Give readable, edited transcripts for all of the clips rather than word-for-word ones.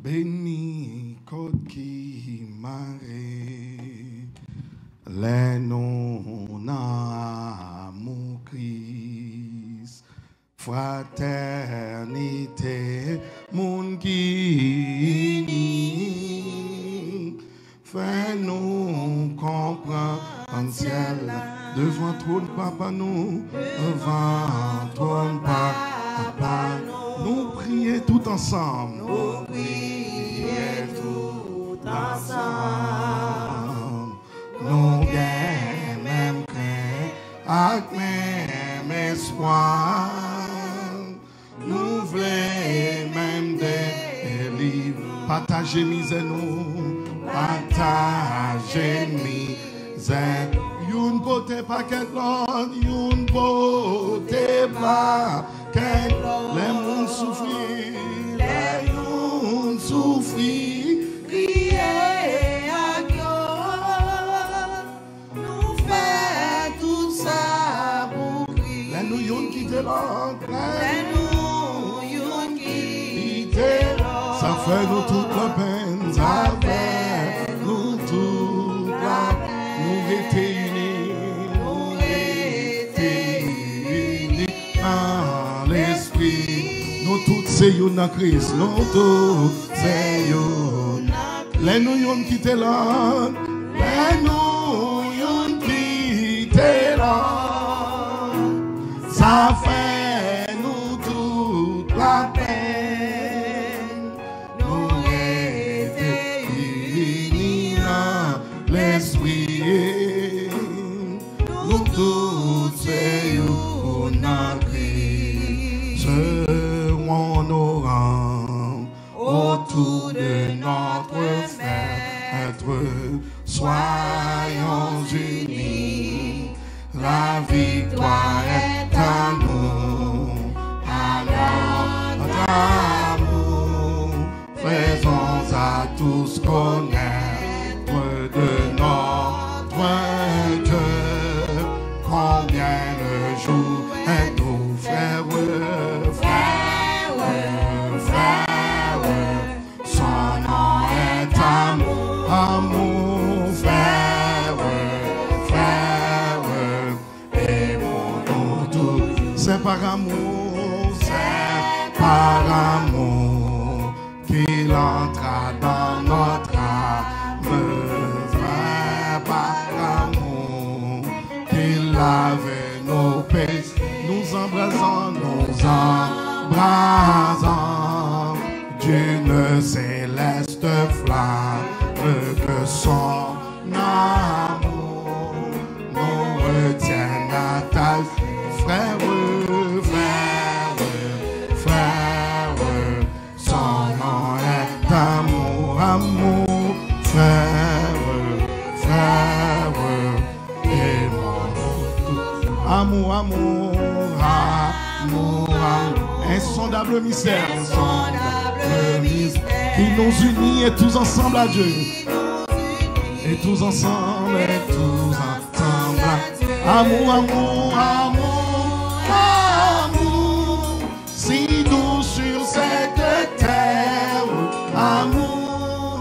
Béni côte qui marée, les non amour Christ, fraternité, mon qui fais-nous comprendre ciel devant trône papa nous, devant trône papa nous prier tout ensemble. Nous prier tout ensemble. Nous gagnons même crainte, avec même espoir. Nous voulons même des livres. Partager misère nous, partager misère. Une beauté pas qu'elle l'autre, une beauté pas qu'elle l'autre. Les mondes souffrent, les mondes souffrent. Crier à Dieu, nous fait tout ça pour crier. Les nous yon quitter l'autre, les nous yon quitter l'autre. Ça fait nous toute la peine, ça fait nous toute la peine. Nous étions c'est you na Christ, nous tous c'est you. Les nous yon quitter l'autre, les nous yon quitter l'autre. Ça fait nous toute la peine. Nous étions unis dans l'esprit. Nous tous c'est you na Christ. Nos rangs autour de notre fête, soyons unis, la victoire est à nous, notre amour, faisons à tous connaître de notre Dieu, combien le jour est nos frères. Amour, frère, aimons-nous tous. C'est par amour qu'il entra dans notre âme. Frère, par amour qu'il lavait nos péchés. Nous embrasons d'une céleste flamme. Que son amour nous retienne à ta frère, son nom est amour, frère, aimons-nous tous. Amour, insondable mystère, qui nous unit et tous ensemble à Dieu. Et tous ensemble, amour, si doux sur cette terre, amour,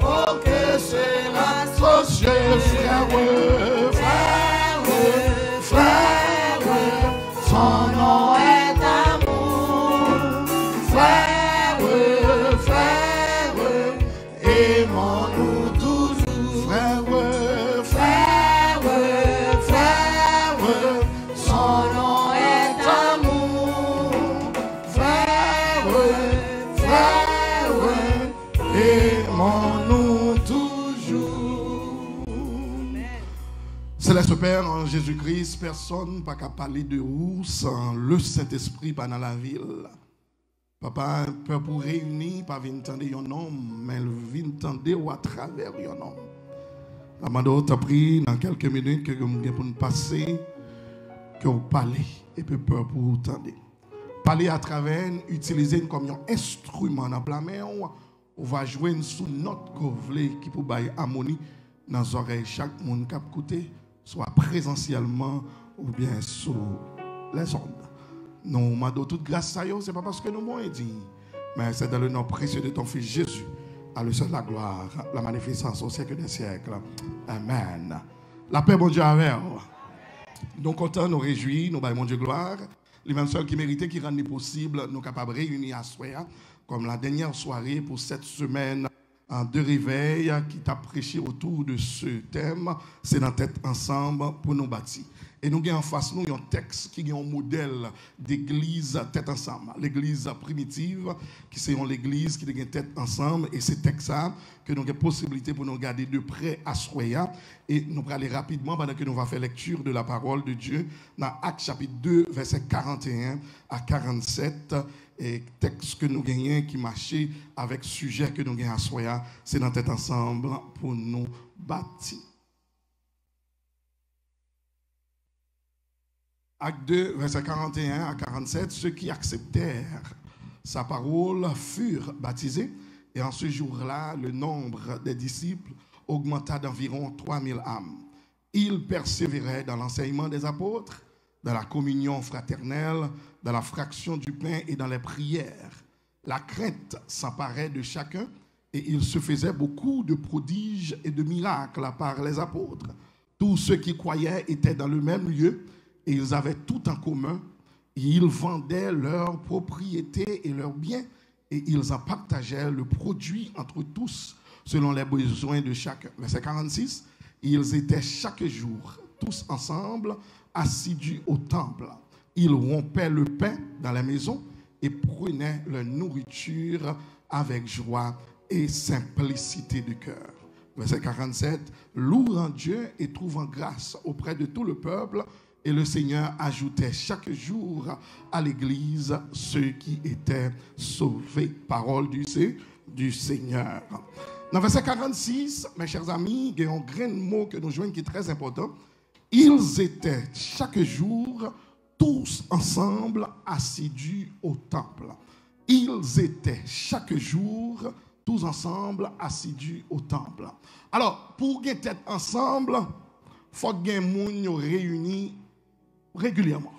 oh que sera associé, frère, son nom est amour, frère, aimons-nous toujours, frère, son nom est amour, frère, aimons-nous toujours. Céleste Père, en Jésus-Christ, personne n'a qu'à parler de vous sans le Saint-Esprit dans la ville. Papa, peur pour réunir, pas venir entendre un homme, mais venir entendre à travers un homme. Amado, t'as pris dans quelques minutes que nous pour nous passer, que vous parlez, et puis peur pour vous entendre. Parler à travers, utiliser comme un instrument dans la main, on va jouer sous notre govelet qui peut bailler harmonie dans les oreilles chaque monde qui a écouté, soit présentiellement ou bien sur les ondes. Nous, Mado, toute grâce à eux, ce n'est pas parce que nous m'avons dit, mais c'est dans le nom précieux de ton Fils Jésus, à lui seul la gloire, la magnificence au siècle des siècles. Amen. La paix, bon Dieu, avec vous. Nous comptons, nous réjouis, nous baillons, mon Dieu, gloire. Les mêmes seuls qui méritent, qui rendent possible, nous capables de réunir à soi, comme la dernière soirée pour cette semaine de réveil qui t'a prêché autour de ce thème, c'est dans tête ensemble pour nous bâtir. Et nous avons en face nous un texte qui est un modèle d'église tête ensemble. L'église primitive, qui c'est l'église qui a tête ensemble. Et c'est texte-là que nous avons possibilité pour nous regarder de près à Soya. Et nous allons aller rapidement pendant que nous allons faire lecture de la parole de Dieu dans Actes chapitre 2, versets 41 à 47. Et texte que nous gagnons qui marchait avec sujet que nous gagnons à Soya, c'est dans tête ensemble pour nous bâtir. Acte 2, versets 41 à 47, ceux qui acceptèrent sa parole furent baptisés. Et en ce jour-là, le nombre des disciples augmenta d'environ 3000 âmes. Ils persévéraient dans l'enseignement des apôtres, dans la communion fraternelle, dans la fraction du pain et dans les prières. La crainte s'emparait de chacun et il se faisait beaucoup de prodiges et de miracles par les apôtres. Tous ceux qui croyaient étaient dans le même lieu et ils avaient tout en commun. Ils vendaient leurs propriétés et leurs biens et ils en partageaient le produit entre tous selon les besoins de chacun. Verset 46, ils étaient chaque jour tous ensemble assidus au temple. Ils rompaient le pain dans la maison et prenaient leur nourriture avec joie et simplicité de cœur. Verset 47, louant Dieu et trouvant grâce auprès de tout le peuple, et le Seigneur ajoutait chaque jour à l'église ceux qui étaient sauvés. Parole du Seigneur. Dans verset 46, mes chers amis, il y a un grand mot que nous jouons qui est très important. Ils étaient chaque jour tous ensemble assidus au temple. Ils étaient chaque jour tous ensemble assidus au temple. Alors, pour être ensemble, il faut que les gens réunis régulièrement.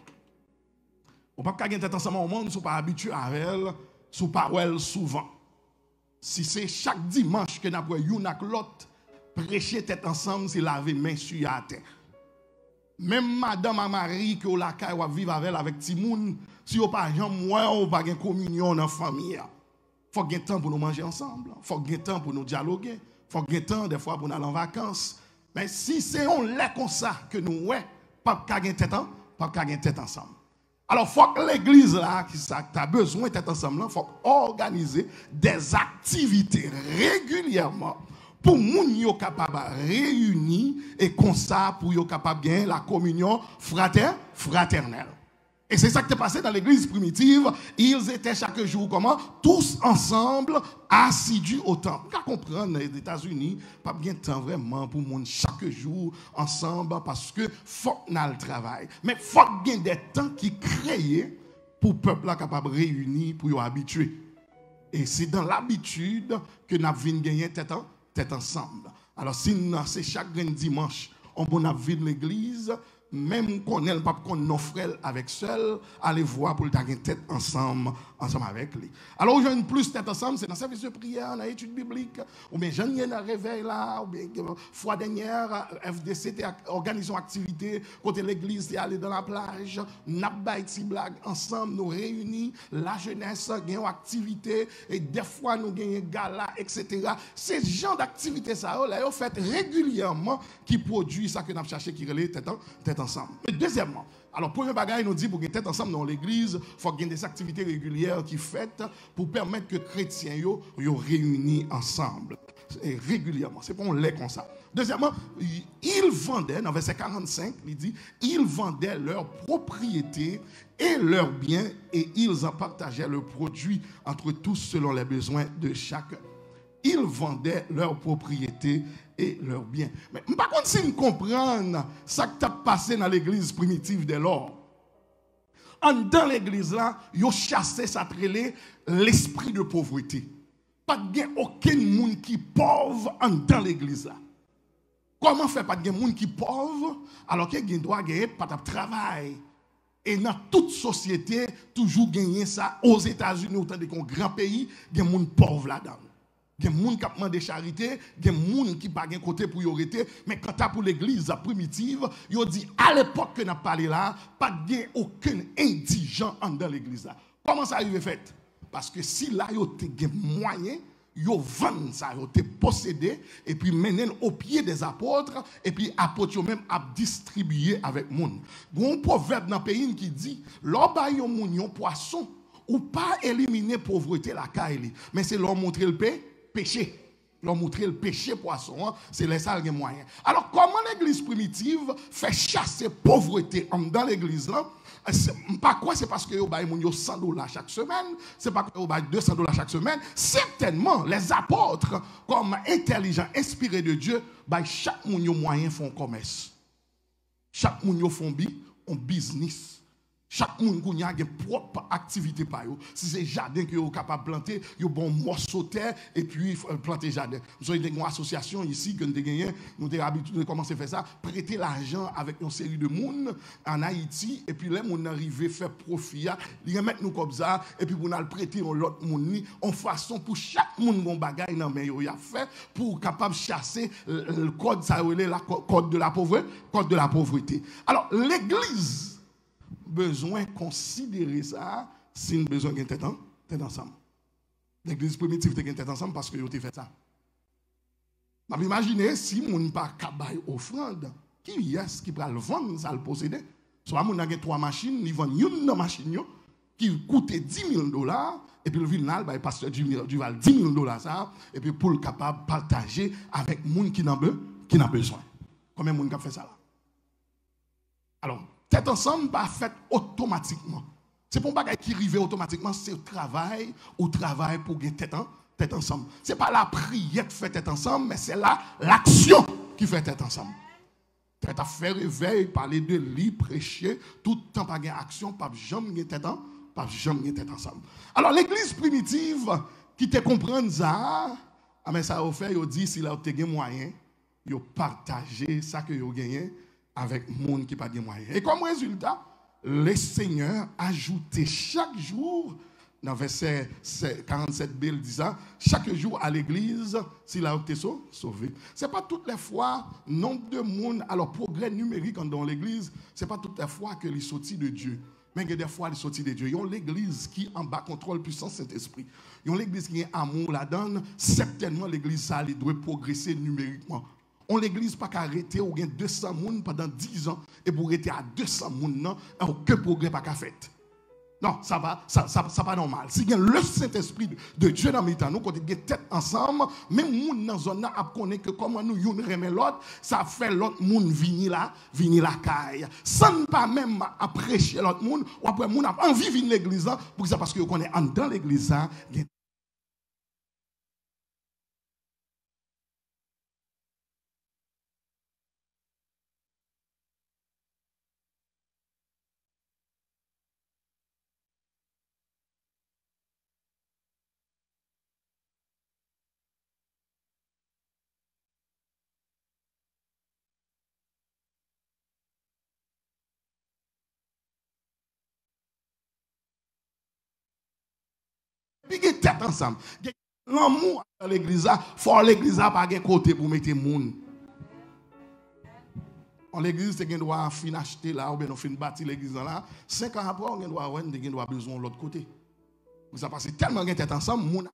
On ne peut pas être ensemble au monde si on n'est pas habitué à elle, si on ne pas souvent. Si c'est chaque dimanche que nous avons une avec l'autre, prêcher tête ensemble, c'est laver main sur la terre. Même madame à Marie que la caille va vivre avec Timoun, si on pas jamais moi on pas une communion dans la famille. Faut qu'il y ait temps pour nous manger ensemble, faut qu'il y ait temps pour nous dialoguer, faut qu'il y ait temps des fois pour nous aller en vacances. Mais si c'est on l'est comme ça que nous ouais, pas qu'à tête ensemble. Alors faut que l'église là qui ça a besoin d'être ensemble, faut organiser des activités régulièrement pour moun yo capable réunir et comme ça pour yo capable gagner la communion fraternelle. Et c'est ça qui est passé dans l'église primitive. Ils étaient chaque jour comment? Tous ensemble, assidus au temple. Vous comprendre, les États-Unis, pas bien de temps vraiment pour moun chaque jour ensemble parce que faut qu'on a le travail. Mais faut qu'il y ait des temps qui créent pour le peuple là capable de réunir, pour y habituer. Et c'est dans l'habitude que nous avons gagné tête ensemble. Alors si c'est chaque dimanche, on va vivre l'église, même qu'on n'ait pas qu'on nos frères avec seul, aller voir pour le tête ensemble avec lui. Alors aujourd'hui plus tête ensemble, c'est dans le service de prière, dans l'étude biblique, ou bien j'en ai un réveil là, ou bien fois dernière, FDC organisons activité, côté l'église, c'est aller dans la plage, n'a pas de blague ensemble, nous réunis, la jeunesse, gagnons activité, et des fois nous gagnons gala, etc. Ces genres d'activités, ça, là, on fait régulièrement qui produit ça que nous cherchons qui relève tête ensemble. Mais deuxièmement, alors premier bagage nous dit pour être ensemble dans l'église, il faut qu'il y ait des activités régulières qui faites pour permettre que les chrétiens yo réunis ensemble et régulièrement. C'est pas on l'est comme ça. Deuxièmement, ils vendaient, dans verset 45, il dit, ils vendaient leurs propriétés et leurs biens et ils en partageaient le produit entre tous selon les besoins de chacun. Ils vendaient leurs propriétés et leurs biens. Mais par contre, si nous comprenons ce qui a passé dans l'église primitive de l'or, dans l'église là, ils ont chassé, ça trélé l'esprit de pauvreté. Pas de aucun monde qui est pauvre dans l'église là. Comment faire pas de monde qui est pauvre alors qu'il doit gagner pas de travail? Et dans toute société, toujours gagner ça. Aux États-Unis, autant de grand pays, il y a des gens pauvres là-dedans. Il y a des gens qui demandent des charités, il y a des gens qui n'ont pas de côté pour y arrêter. Mais quand tu as pour l'église primitive, ils dit à l'époque que nous avons parlé là, pas de aucun indigent dans l'église là. Comment ça arrive fait? Parce que si là, il y a des moyens, yo vend ça, yo te possédé et puis mener au pied des apôtres et puis apôtres yo même a distribuer avec moun. Bon proverbe dans pays qui dit l'on ba yon moun yon poisson ou pas éliminer pauvreté la caille mais c'est leur montrer le péché. Leur montrer le péché poisson, hein, c'est les sales moyens. Alors comment l'église primitive fait chasser pauvreté dans l'église là? Pas quoi, c'est parce que vous avez $100 chaque semaine, c'est pas que vous avez $200 chaque semaine. Certainement, les apôtres, comme intelligents, inspirés de Dieu, chaque moyen font commerce. Chaque moyen font un business. Chaque monde a une propre activité par eux. Si c'est jardin que vous êtes capable de planter, vous avez un bon morceau de terre et puis planter jardin. Nous avons une association ici que nous avons l'habitude de commencer à faire ça, prêter l'argent avec une série de monde en Haïti et puis là, on arrive à faire profit, ils remettent nous comme ça et puis on a le prêter à l'autre monde en façon pour chaque monde qui a des bagages il a fait pour capable chasser le code, ça code de la pauvreté. Alors, l'église besoin de considérer ça si nous besoin de tête ensemble. L'église primitive était tête ensemble parce que vous avez fait ça. Mais imaginez si nous n'avons pas de offrande, qui est-ce qui va le vendre, ça le posséder? Soit nous avons 3 machines, nous vendons une machine qui coûte $10,000 et puis le final, le pasteur du val $10,000 ça, et puis pour le capable de partager avec les gens qui n'a besoin. Combien de gens ont fait ça là? Alors, tête ensemble pas fait automatiquement. C'est pour pas qui arrive automatiquement, c'est le travail pour gagner tête ensemble. C'est pas la prière qui fait tête ensemble, mais c'est l'action qui fait tête ensemble. Tête à faire réveil, parler de lui, prêcher, tout le temps pas gagner action, pas jamais tête ensemble. Alors l'église primitive qui te comprend ça, mais ça a fait, il dit si là tu as moyen, il partager ça que vous gagné avec les gens qui n'ont pas de moyens. Et comme résultat, le Seigneur ajoutait chaque jour, dans verset 47b, il dit ça, chaque jour à l'église, s'il a été sauvé. Ce n'est pas toutes les fois, nombre de monde, alors progrès numérique dans l'église, ce n'est pas toutes les fois que les sorties de Dieu. Mais il y a des fois, les sorties de Dieu. Il y a l'église qui en bas contrôle puissant Saint-Esprit. Il y a l'église qui a amour là-dedans. Certainement, l'église, ça doit progresser numériquement. On l'église pas arrêter ou gain 200 personnes pendant 10 ans et pour rester à 200 personnes non aucun progrès pas fait. Non, ça pas normal. Si il y a le Saint-Esprit de Dieu dans nous quand il tête ensemble, même moun dans zone là a connaît que comment nous yon remet l'autre, ça fait l'autre monde venir la caille. Sans pas même à prêcher l'autre monde ou après moun a envie venir l'église pour ça parce que connaît dans l'église là. Puis ils tête ensemble. L'amour dans l'église, il faut l'église pas de côté pour mettre les gens. En l'église, tu dois fin acheter là, ou bien fin bâtir l'église là. 5 ans après, on doit avoir besoin de l'autre côté. Vous avez passé tellement de tête ensemble,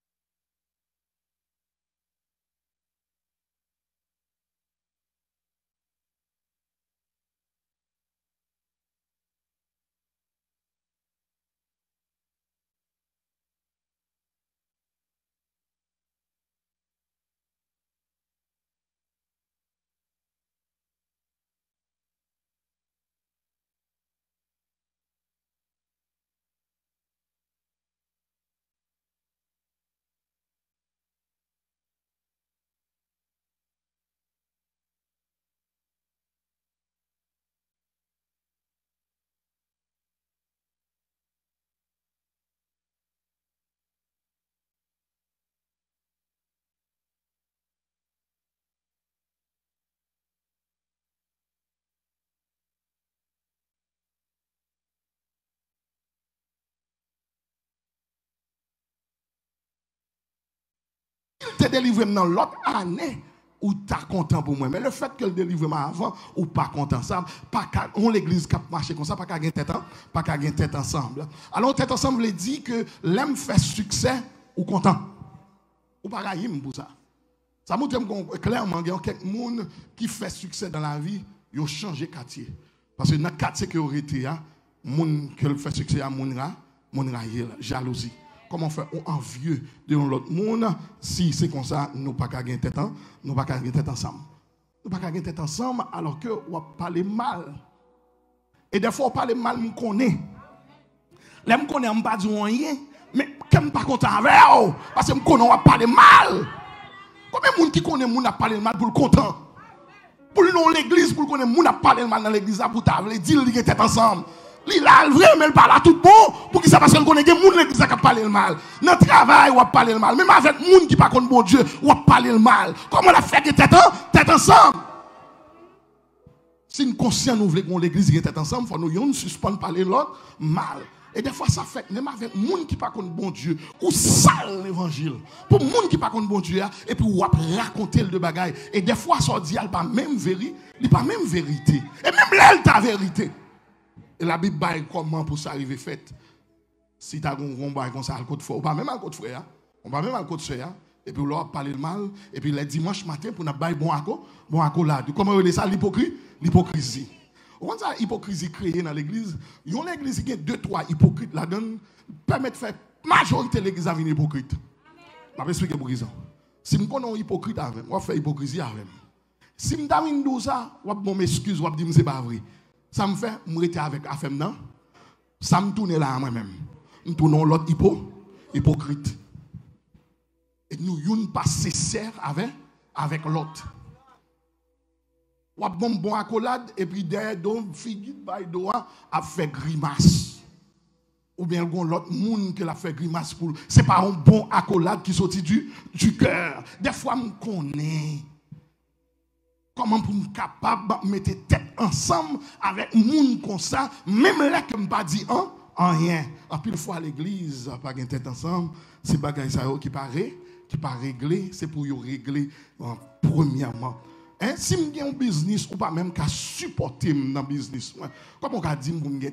te délivre dans l'autre année, ou t'as content pour moi. Mais le fait que le délivre avant, ou pas content, ça, pas on l'église qui marche comme ça, pas qu'à gagner tête ensemble. Alors, tête ensemble, veut dire que l'aime fait succès, ou content. Ou pas gaïm pour ça. Ça montre clairement qu'il y a quelques personnes qui fait succès dans la vie, ils ont changé de quartier. Parce que dans le quartier qui aurait été, moun qui fait succès à moun jalousie. Comment faire envieux de l'autre monde si c'est comme ça, nous pas qu'à gagner tête, nous pas qu'à gagner tête ensemble. Nous pas qu'à gagner tête ensemble alors que on parle mal. Et des fois on parle mal, me connaît. Là me connaît, on pas dire rien, mais comme pas content avec parce que me connaît on parle mal. Combien de monde qui connaît moun a parlé mal pour le content? Pour nous l'église pour connaître moun a parlé mal dans l'église pour table, dire li tête ensemble. Il a vrai, mais il parle à tout bon. Pour qui ça parce qu'on connaît des gens qui ont parlé le mal. Dans le travail, on a parlé le mal. Même avec des gens qui ne connaissent pas bon Dieu, on a parlé le mal. Comment on a fait que tête ensemble? Si nous conscients, nous voulons que l'église ait tête ensemble, il faut nous suspendre parler l'autre mal. Et des fois, ça fait même avec des gens qui ne connaissent pas bon Dieu, ou sale l'évangile. Pour les gens qui ne connaissent pas bon Dieu, et puis on raconter le bagaille. Et des fois, ça dit, il n'y a pas même vérité. Il n'y a pas même vérité. Et même là, il y a vérité. Et la Bible dit comment pour ça arriver fait. Si tu as un combat comme ça, à côté de frère, on va même à côté de frère, on va même à côté de frère, et puis on va parler le mal, et puis le dimanche matin, pour nous bailler bon accolade. Comment on dit ça, l'hypocrisie. On voit ça, l'hypocrisie créée dans l'église. Il y a une église qui a 2-3 hypocrites là-dedans, permet de faire majorité de l'église à venir hypocrite. Je vais expliquer pour raison. Si je connais un hypocrite avec, on va faire hypocrisie avec. Si je dis ça, on va m'excuse, on va dire que ce n'est pas vrai. Ça me fait m'arrêter avec affaire non. Ça me tourne là à moi-même. Nous tournons l'autre hypocrite. Et nous sommes pas sincères avec l'autre. Ou bon accolade et puis derrière don figure by doa a fait grimace. Ou bien l'autre monde qui l'a fait grimace pour c'est pas un bon accolade qui sortit du cœur. Des fois me connais. Comment pour me capable de mettre tête ensemble avec des gens comme ça, même là que je ne pas dit rien. En plus, fois à l'église, pas de tête ensemble, c'est pas ça qui pas réglé, c'est pour y régler premièrement. Si je un business, ou pas même qu'à supporter dans le business, comment on va dire que je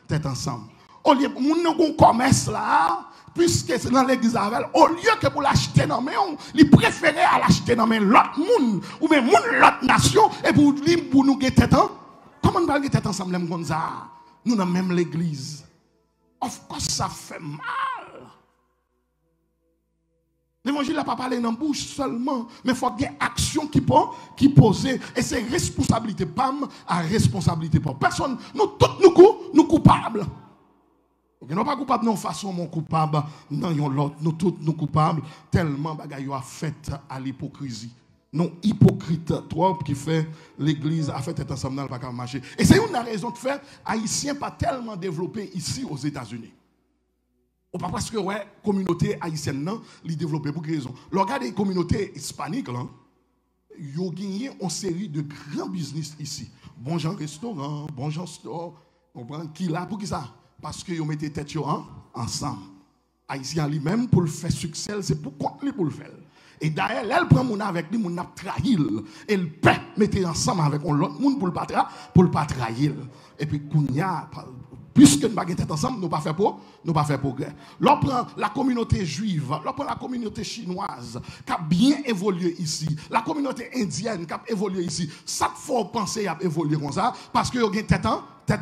tête ensemble? Au lieu de mon commerce là, puisque c'est dans l'église avec, au lieu que pour l'acheter dans mes il préférait à l'acheter dans mes l'autre monde ou même l'autre nation et pour nous guetter temps. Comment on va guetter ensemble comme ça? Nous dans même l'église. Of course ça fait mal. L'évangile n'a pas parlé dans la bouche seulement, mais il faut qu'il y ait action qui pose. Et c'est responsabilité, PAM à responsabilité. Personne, nous tous nous coupables. Nous ne sommes pas coupables de façon mon coupable, non, nous tous nous coupables, tellement bagaille a fait à l'hypocrisie. Non, hypocrite, trop qui fait l'église a fait être ensemble dans le pas marcher. Et c'est une raison de faire, Haïtiens pas tellement développé ici aux États-Unis. Ou pas parce que ouais, communauté haïtienne non, li développé pour quelle raison. Regardez les communautés hispaniques là, ils ont gagné une série de grands business ici. Bon genre restaurant, bon genre store, comprend qui là pour qui ça? Parce que ils mettent tête ensemble. Haïtien lui-même pour le faire succès, c'est pour compte lui pour le faire. Et d'ailleurs, elle prend mon avec lui, mon a trahi. Et le peut mettre ensemble avec l'autre monde pour le pas trahir. Et puis Kounia, puisque nous ne pas tête ensemble, nous pas faire progrès. L'on prend la communauté juive, l'on prend la communauté chinoise qui a bien évolué ici, la communauté indienne qui a évolué ici. Ça faut penser à évoluer comme ça parce que vous avez tête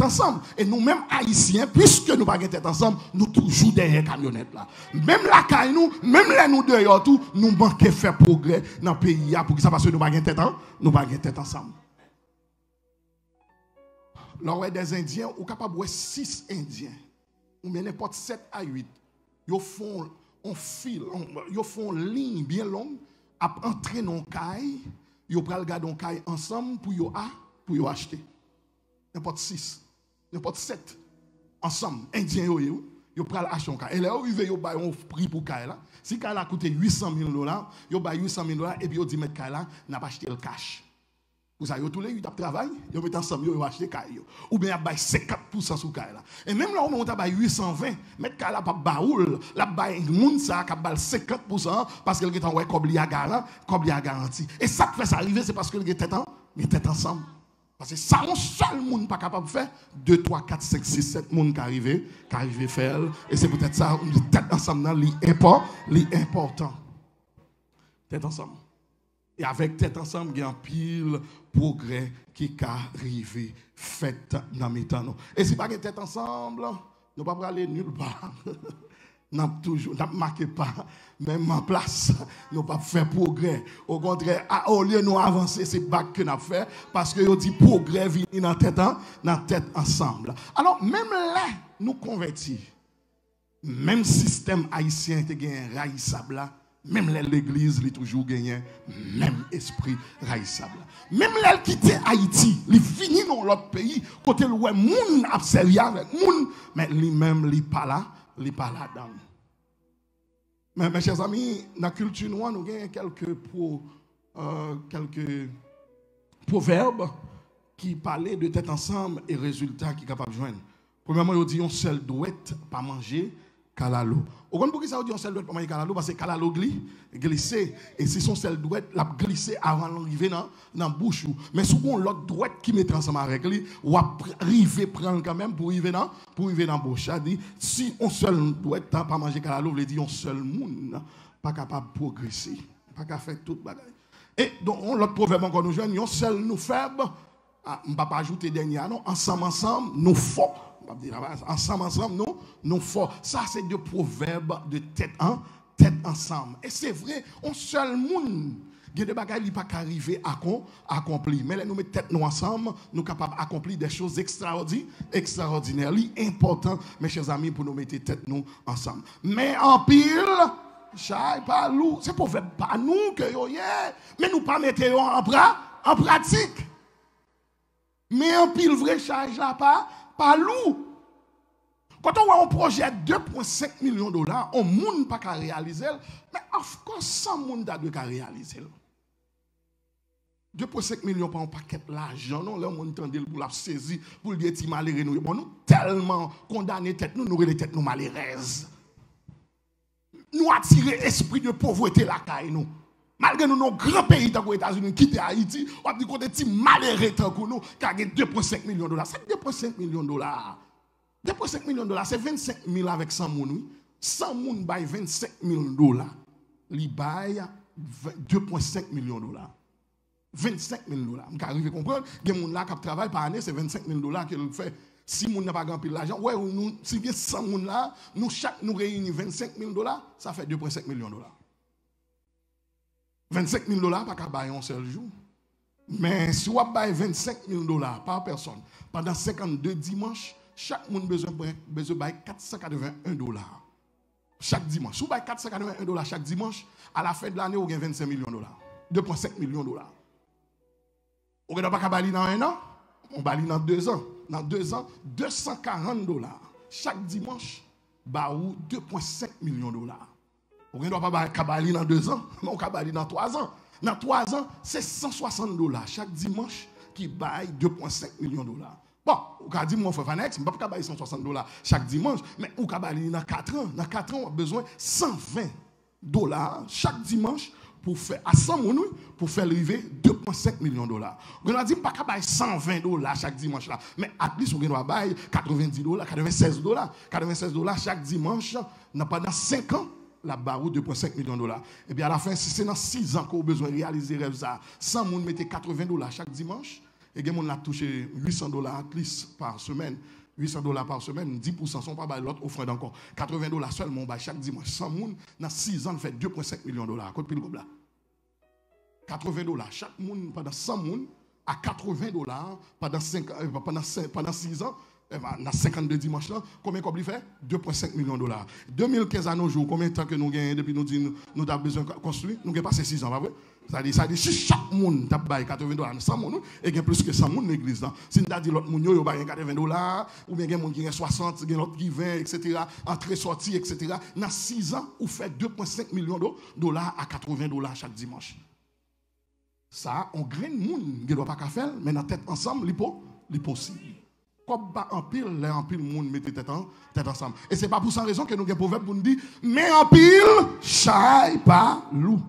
ensemble. Et nous-mêmes haïtiens, puisque nous pas tête ensemble, nous toujours derrière camionnette là. Même la caille nous, même là nous dehors tout, nous manquons faire progrès dans le pays pour que ça parce que nous pas tête ensemble. Là, des Indiens, ou capable de 6 Indiens, ou bien n'importe 7 à 8, ils font un fil, ils font une ligne bien longue, à entrer dans le caille, ils prennent le gardon caille ensemble pour acheter. N'importe 6, n'importe 7, ensemble, Indiens, ils prennent acheter un caille. Et là, ils veulent un prix pour caille là. Si caille a coûté $800,000, ils ont $800,000 et puis ils disent que caille là n'a pas acheté le cash. Vous avez tous les 8 travail, vous mettez ensemble, vous achetez caille. Ou bien vous avez 50% sous caille là. Et même là, on monte à 820, mettre caille là, pas baoul, là, vous monde ça, qui a 50% parce qu'elle est en ouais, comme il y a garanti. Et ça fait ça arriver, c'est parce que vous êtes ensemble. Parce que ça, un seul monde pas capable de faire. 2, 3, 4, 5, 6, 7 monde qui arrivent à faire. Et c'est peut-être ça, tête ensemble, l'important. Tête ensemble. Et avec tête ensemble, il y a un pile progrès qui arrive fait dans mes temps. Et si pas tête ensemble, nous ne pouvons pas aller nulle part. Nous ne marquons pas même en place. Nous ne pouvons pas faire progrès. Au contraire, au lieu de nous avancer, c'est pas que nous fait parce que nous dit progrès vient dans la tête ensemble. Alors, même là, nous convertis. Même système haïtien qui est raïssable là. Même l'église, il toujours gagné même esprit raïssable. Même elle quitte Haïti, il finit dans l'autre pays, côté où les gens a servi avec moun, mais lui-même, il pas là dedans. Mais mes chers amis, dans la culture noire, nous avons quelques proverbes qui parlaient de tête ensemble et résultats qui sont capables de joindre. Premièrement, ils disent on seul doit pas manger calalo. Vous comprenez pourquoi ça dit on seul doit pas manger calalo? Parce que calalo glissé. Et si son seul doit la glisser avant d'arriver dans la bouche. Mais souvent l'autre doit qui met ensemble avec lui, ou arriver prendre quand même pour arriver dans la bouche. Ça dit si on seul doit pas manger calalo, veut dire on seul monde pas capable de progresser, pas capable de faire toute bagaille. Et donc l'autre proverbe encore nous joigne, on seul nous faible, on ne va pas ajouter dernier non, ensemble nous forts. Ensemble, nous forts. Ça, c'est deux proverbes de tête ensemble. Et c'est vrai, on seul monde. Il y a des bagages qui ne peuvent pas arriver à accomplir. Mais là, nous mettons tête nous ensemble, nous sommes capables d'accomplir des choses extraordinaires. C'est important, mes chers amis, pour nous mettre tête nous ensemble. Mais en pile, chai, pas loup, c'est proverbe pas nous que yo yeah. Mais nous pas mettre en pratique. Mais en pile vrai chai là pas loup. Quand on a un projet de 2,5 millions de dollars, on ne peut pas réaliser, mais of course, 100 monde doit réaliser. 2,5 millions par un paquet d'argent, non, là, on entend pour la saisir, pour le dire, malheureux, nous, bon, nous tellement condamnés, nous les têtes nous malheureuses. Nous attirer esprit de pauvreté la caille, nous. Malgré nous, nos grands pays, tant que les États-Unis, quitter Haïti, on dit qu'on est malheureux tant que nous, qui a 2,5 millions de dollars. C'est 2,5 millions de dollars. 2,5 millions de dollars, c'est 25 000 avec 100 moun. 100 moun baille 25 000 dollars. Li baille 2,5 millions de dollars. 25 000 dollars. Vous arrivez à comprendre? Il y a des gens qui travaillent par année, c'est 25 000 dollars qu'il fait. Si moun n'a pas grand pile l'argent, ouais, si il y a 100 moun là, nous réunissons 25 000 dollars, ça fait 2,5 millions de dollars. 25 000 dollars, pas qu'à bailler un seul jour. Mais si vous avez 25 000 dollars par personne, pendant 52 dimanches, chaque monde besoin de 481 dollars. Chaque dimanche. Si vous avez 481 dollars chaque dimanche, à la fin de l'année, vous avez 25 millions de dollars. 2,5 millions de dollars. Vous n'avez pas qu'à bali dans un an, on bali dans 2 ans. Dans 2 ans, 240 dollars. Chaque dimanche, bah ou 2,5 millions de dollars. Vous n'avez pas qu'à bali dans 2 ans, mais on qu'à bali dans 3 ans. Dans 3 ans, c'est 160 dollars chaque dimanche qui baille 2,5 millions de dollars. Bon, vous avez dit, mon frère Fanex, je ne peux pas bailler 160 dollars chaque dimanche, mais vous avez bailler dans 4 ans. Dans 4 ans, on a besoin de 120 dollars chaque dimanche pour faire, à 100 000, pour faire arriver 2,5 millions de dollars. Vous avez dit, je ne peux pas bailler 120 dollars chaque dimanche, là, mais à plus, vous avez bailler 90 dollars, 96 dollars. 96 dollars chaque dimanche, pendant 5 ans. La barre 2,5 millions de dollars. Et bien à la fin, si c'est dans 6 ans qu'on a besoin de réaliser rêve ça, 100 moun mettez 80 dollars chaque dimanche, et bien on a touché 800 dollars par semaine. 800 dollars par semaine, 10% sont pas par l'autre offrande encore. 80 dollars seulement chaque dimanche. 100 moun, dans 6 ans, fait 2,5 millions de dollars. 80 dollars chaque moun pendant 100 moun, à 80 dollars pendant 6 ans. Dans 52 dimanches là, combien qu'on fait? 2,5 millions de dollars. 2015 à nos jours, combien de temps que nous gagnons depuis nous avons besoin de construire? Nous avons passé 6 ans, pas vrai? Ça dit si chaque monde a payé 80 dollars, 100 moun, et il y a plus que 100 moun dans l'église. Si nous avons dit l'autre moun, il y a 80 dollars, ou bien il y a des gens qui ont 60, il y a l'autre qui 20, etc., entrée, sortie, etc. Dans 6 ans, vous faites 2,5 millions de dollars à 80 dollars chaque dimanche. Ça, on graine moun, qui doit pas faire, mais dans tête ensemble, c'est possible. Comme pas en pile, les en pile moun mette tête ensemble. Et c'est pas pour sans raison que nous avons un proverbe pour nous dire, mais en pile, chaille pas loup.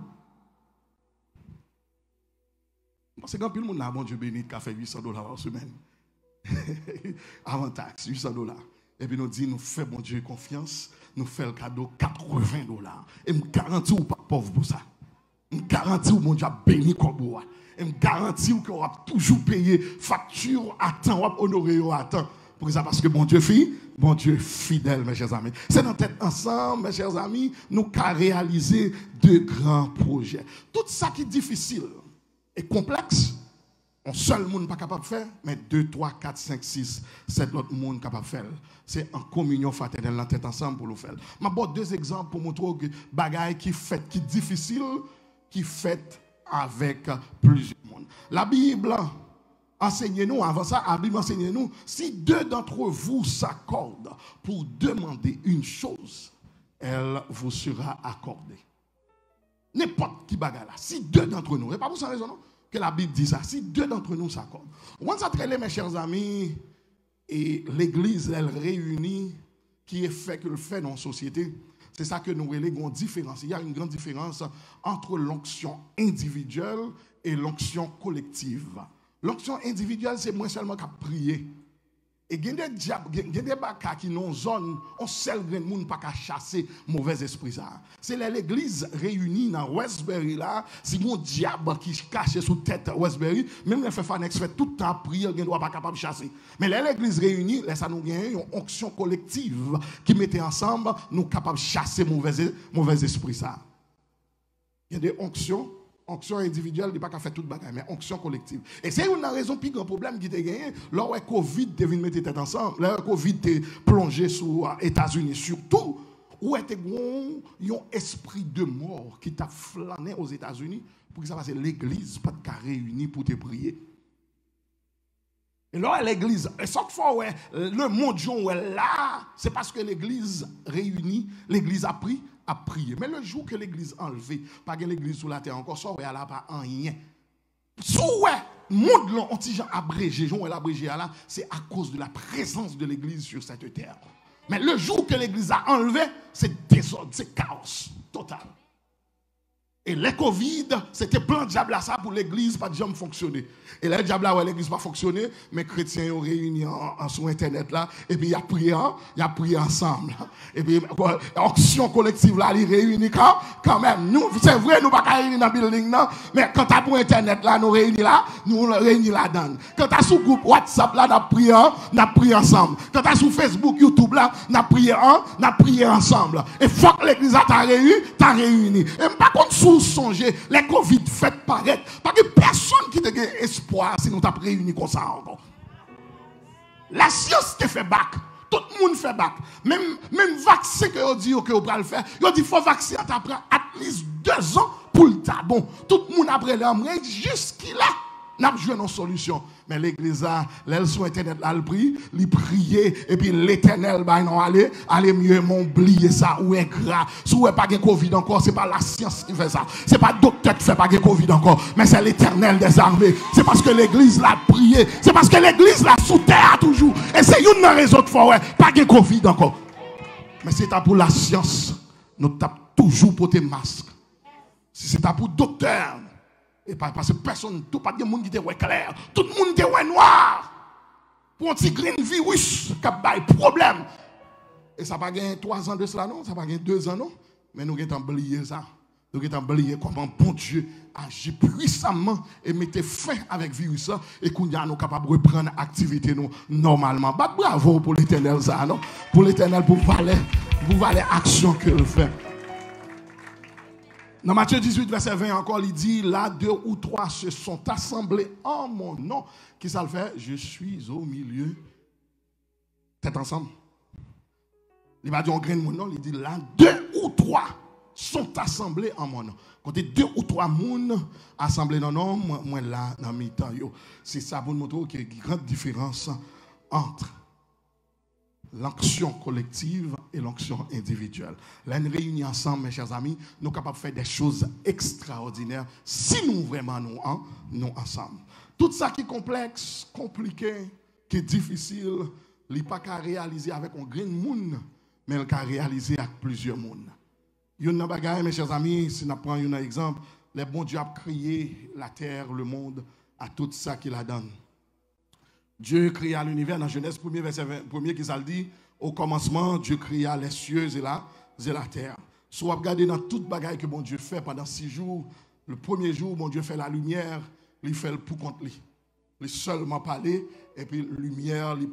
Parce que quand pile moun là, bon Dieu béni, qui a fait $800 par semaine. Avant taxe, $800. Et puis nous dit, nous faisons bon Dieu confiance, nous faisons le cadeau $80. Et me garantis ou pas pauvre pour ça. Me garantis ou mon Dieu a béni comme vous. Et me garantis ou qu'on va toujours payer facture à temps, on va honorer à temps. Pour ça, parce que bon Dieu fidèle, mes chers amis. C'est dans tête ensemble, mes chers amis, nous qu'à réaliser de grands projets. Tout ça qui est difficile et complexe, un seul monde pas capable de faire, mais 2, 3, 4, 5, 6, 7 autres monde capable de faire. C'est en communion fraternelle, en tête ensemble pour le faire. Je vais donner 2 exemples pour montrer que bagaille qui fait, qui difficile, qui fait avec plusieurs mondes. La Bible enseigne-nous, avant ça, la Bible enseigne-nous, si 2 d'entre vous s'accordent pour demander une chose, elle vous sera accordée. N'importe qui bagaille là, si 2 d'entre nous, et pas pour ça raison, non? Que la Bible dit ça. Si 2 d'entre nous s'accordent. On ça très mes chers amis, et l'Église, elle réunit, qui est fait que le fait dans la société. C'est ça que nous reléguons différence. Il y a une grande différence entre l'onction individuelle et l'onction collective. L'onction individuelle, c'est moins seulement qu'à prier. Et il y a des diables, il y a des bacas qui n'ont zone, on seul grand monde pas qu'à chasser mauvais esprit ça. C'est l'église réunie dans Westbury là, si mon diable qui cache sous tête Westbury, même les Fanex fait tout le temps prier, il ne doit pas capable de chasser. Mais l'église réunie, là ça nous gagne une onction collective qui mettait ensemble, nous capables de chasser mauvais esprit ça. Il y a des onctions. Onction individuelle, il n'y a pas qu'à faire toute bagaille, mais onction collective. Et c'est une raison, puis un problème qui a gagné, lorsque le Covid devait mettre tête ensemble, lorsque le Covid est plongé sur les États-Unis, surtout, où était un esprit de mort qui t'a flâné aux États-Unis, pour que ça passe l'église, pas de cas réunie pour te prier. Et là, l'église, et chaque fois où le monde est là, c'est parce que l'église réunie, l'église a pris, à prier. Mais le jour que l'église enlevée, pas que l'église sous la terre encore, ça, elle n'a pas rien. Sous le monde là, on abrégé, là, c'est à cause de la présence de l'église sur cette terre. Mais le jour que l'église a enlevé, c'est désordre, c'est chaos total. Et le Covid, c'était plein de diable à ça pour l'église, pas de jamais fonctionner. Et le diable là, l'église pas fonctionné, mais les chrétiens ont réuni sur Internet là, et puis il a prié ensemble. Et puis, action collective là, ils réunissent quand même. Nous, c'est vrai, nous pas réunir dans le building, non, mais quand tu as pour Internet là, nous réunissons là-dedans. Quand tu as sur groupe WhatsApp là, nous prié ensemble. Quand tu as sur Facebook, YouTube là, nous prié ensemble. Et faut que l'église t'a réuni. Et pas contre songer, les Covid fait paraître. Parce que personne qui te gagne espoir si nous t'avons réunis comme ça encore. La science te fait bac. Tout le monde fait bac. Même vaccin que vous dites que vous pouvez le faire, vous dites qu'il faut vacciner, ça prend at least 2 ans pour le tas. Bon, tout le monde après l'homme, jusqu'à là, n'a pas joué nos solutions. Mais l'église a, l'elle sur Internet, elle prie, elle prier, et puis l'éternel, bah, non, allez mieux m'oublier ça, ou est gras. Si vous n'avez pas de Covid encore, c'est pas la science qui fait ça. C'est pas le docteur qui fait pas de Covid encore, mais c'est l'éternel des armées. C'est parce que l'église l'a prié, c'est parce que l'église l'a sous terre toujours. Et c'est une raison de fois, pas de Covid encore. Mais c'est pour la science, nous tapons toujours pour tes masques. Si c'est pour le docteur, et parce que personne, tout pas de monde qui était clair, tout le monde était noir. Pour un petit green virus qui a des problèmes. Et ça n'a pas gagné 3 ans de cela, non? Ça n'a pas gagné 2 ans, non? Mais nous avons oublié ça. Nous avons oublié comment bon Dieu agit puissamment et mettait fin avec le virus. Et qu'on nous capables de reprendre l'activité normalement. Bah, bravo pour l'éternel, ça, non? Pour l'éternel, pour valer l'action que le fait. Dans Matthieu 18, verset 20 encore, il dit, là 2 ou 3 se sont assemblés en mon nom. Qui ça le fait? Je suis au milieu. Tête ensemble. Il va dire en grain mon nom, il dit, là 2 ou 3 sont assemblés en mon nom. Quand 2 ou 3 personnes assemblés dans mon nom, moi là, dans mes temps, c'est ça pour nous montrer qu'il y a une grande différence entre L'onction collective et l'onction individuelle. Là, nous réunis ensemble, mes chers amis, nous sommes capables de faire des choses extraordinaires si nous vraiment nous ensemble. Tout ça qui est complexe, compliqué, qui est difficile, il n'est pas qu'à réaliser avec un grand monde, mais il qu'à réaliser avec plusieurs mondes. Il y a un bagage, mes chers amis, si nous prenons un exemple, le bon Dieu a créé la terre, le monde, à tout ça qu'il a donné. Dieu créa l'univers dans Genèse 1er, verset 1er, qui s'en dit, au commencement, Dieu créa les cieux et la terre. Si vous regardez dans toute bagaille que bon Dieu fait pendant 6 jours, le premier jour, bon Dieu fait la lumière, il fait le pour contre lui. Il seulement parler, et puis la lumière, il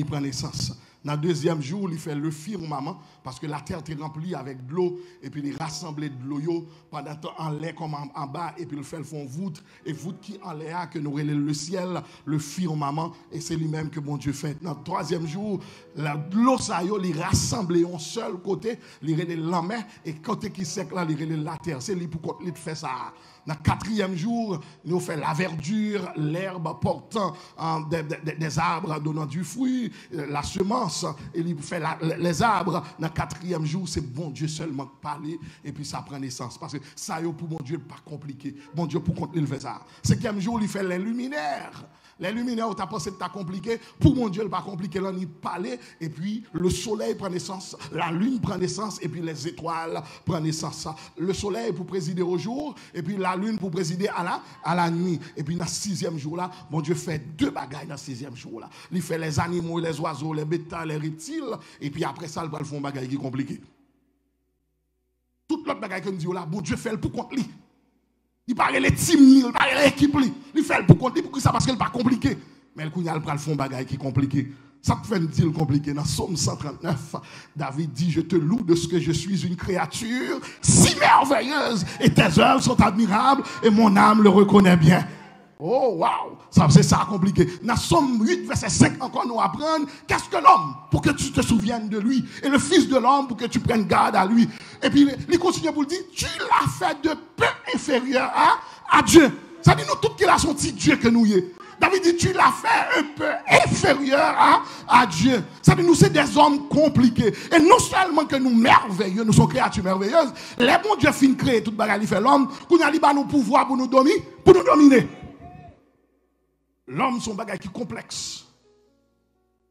prend naissance. Dans le deuxième jour, il fait le firmament, parce que la terre était remplie avec de l'eau, et puis il rassemblait de l'eau pendant temps en l'air comme en bas, et puis il fait le fond voûte, et voûte qui en l'air, que nous relève le ciel, le firmament, et c'est lui-même que bon Dieu fait. Dans le troisième jour, l'eau, ça y est, il rassemblait en seul côté, il relève la mer, et côté qui sec là, il relève la terre. C'est lui pour qu'il fait ça. Dans le quatrième jour, nous faisons la verdure, l'herbe portant des arbres donnant du fruit, la semence, et il fait les arbres. Dans le quatrième jour, c'est bon Dieu seulement parler, et puis ça prend naissance. Parce que ça, pour bon Dieu, pas compliqué. Bon Dieu, pour contre, il fait ça. Cinquième jour, il fait les luminaires. Les luminaires, où tu as pensé que c'est compliqué, pour mon Dieu, il n'est pas compliqué. Là, il parlait, et puis le soleil prend naissance, la lune prend naissance, et puis les étoiles prennent naissance. Le soleil pour présider au jour, et puis la lune pour présider à la nuit. Et puis dans le 6e jour là, mon Dieu fait 2 bagailles dans le 6e jour là. Il fait les animaux, les oiseaux, les bétails, les reptiles, et puis après ça, il va faire un bagaille qui est compliqué. Toute l'autre bagaille que nous disons là, bon Dieu fait le pour contre lui. Il parle les teams, il parle l'équipe, il fait le pour compter pour ça parce qu'il n'est pas compliqué. Mais le Kounia le font bagaille qui est compliqué. Ça te fait un deal compliqué. Dans Psaume 139, David dit, je te loue de ce que je suis une créature si merveilleuse et tes œuvres sont admirables et mon âme le reconnaît bien. Oh, waouh! Ça, c'est ça compliqué. Dans Somme 8, verset 5, encore nous apprendre qu'est-ce que l'homme pour que tu te souviennes de lui et le fils de l'homme pour que tu prennes garde à lui. Et puis, il continue pour dire, tu l'as fait de peu inférieur à Dieu. Ça dit nous tout qu'il a son petit Dieu que nous y est. David dit, tu l'as fait un peu inférieur à Dieu. Ça dit nous, c'est des hommes compliqués. Et non seulement que nous merveilleux, nous sommes créatures merveilleuses, les bons Dieu fin créer toute bagarre, il fait l'homme, qu'on a libre nos pouvoirs pour nous dominer. L'homme, son bagage qui est complexe.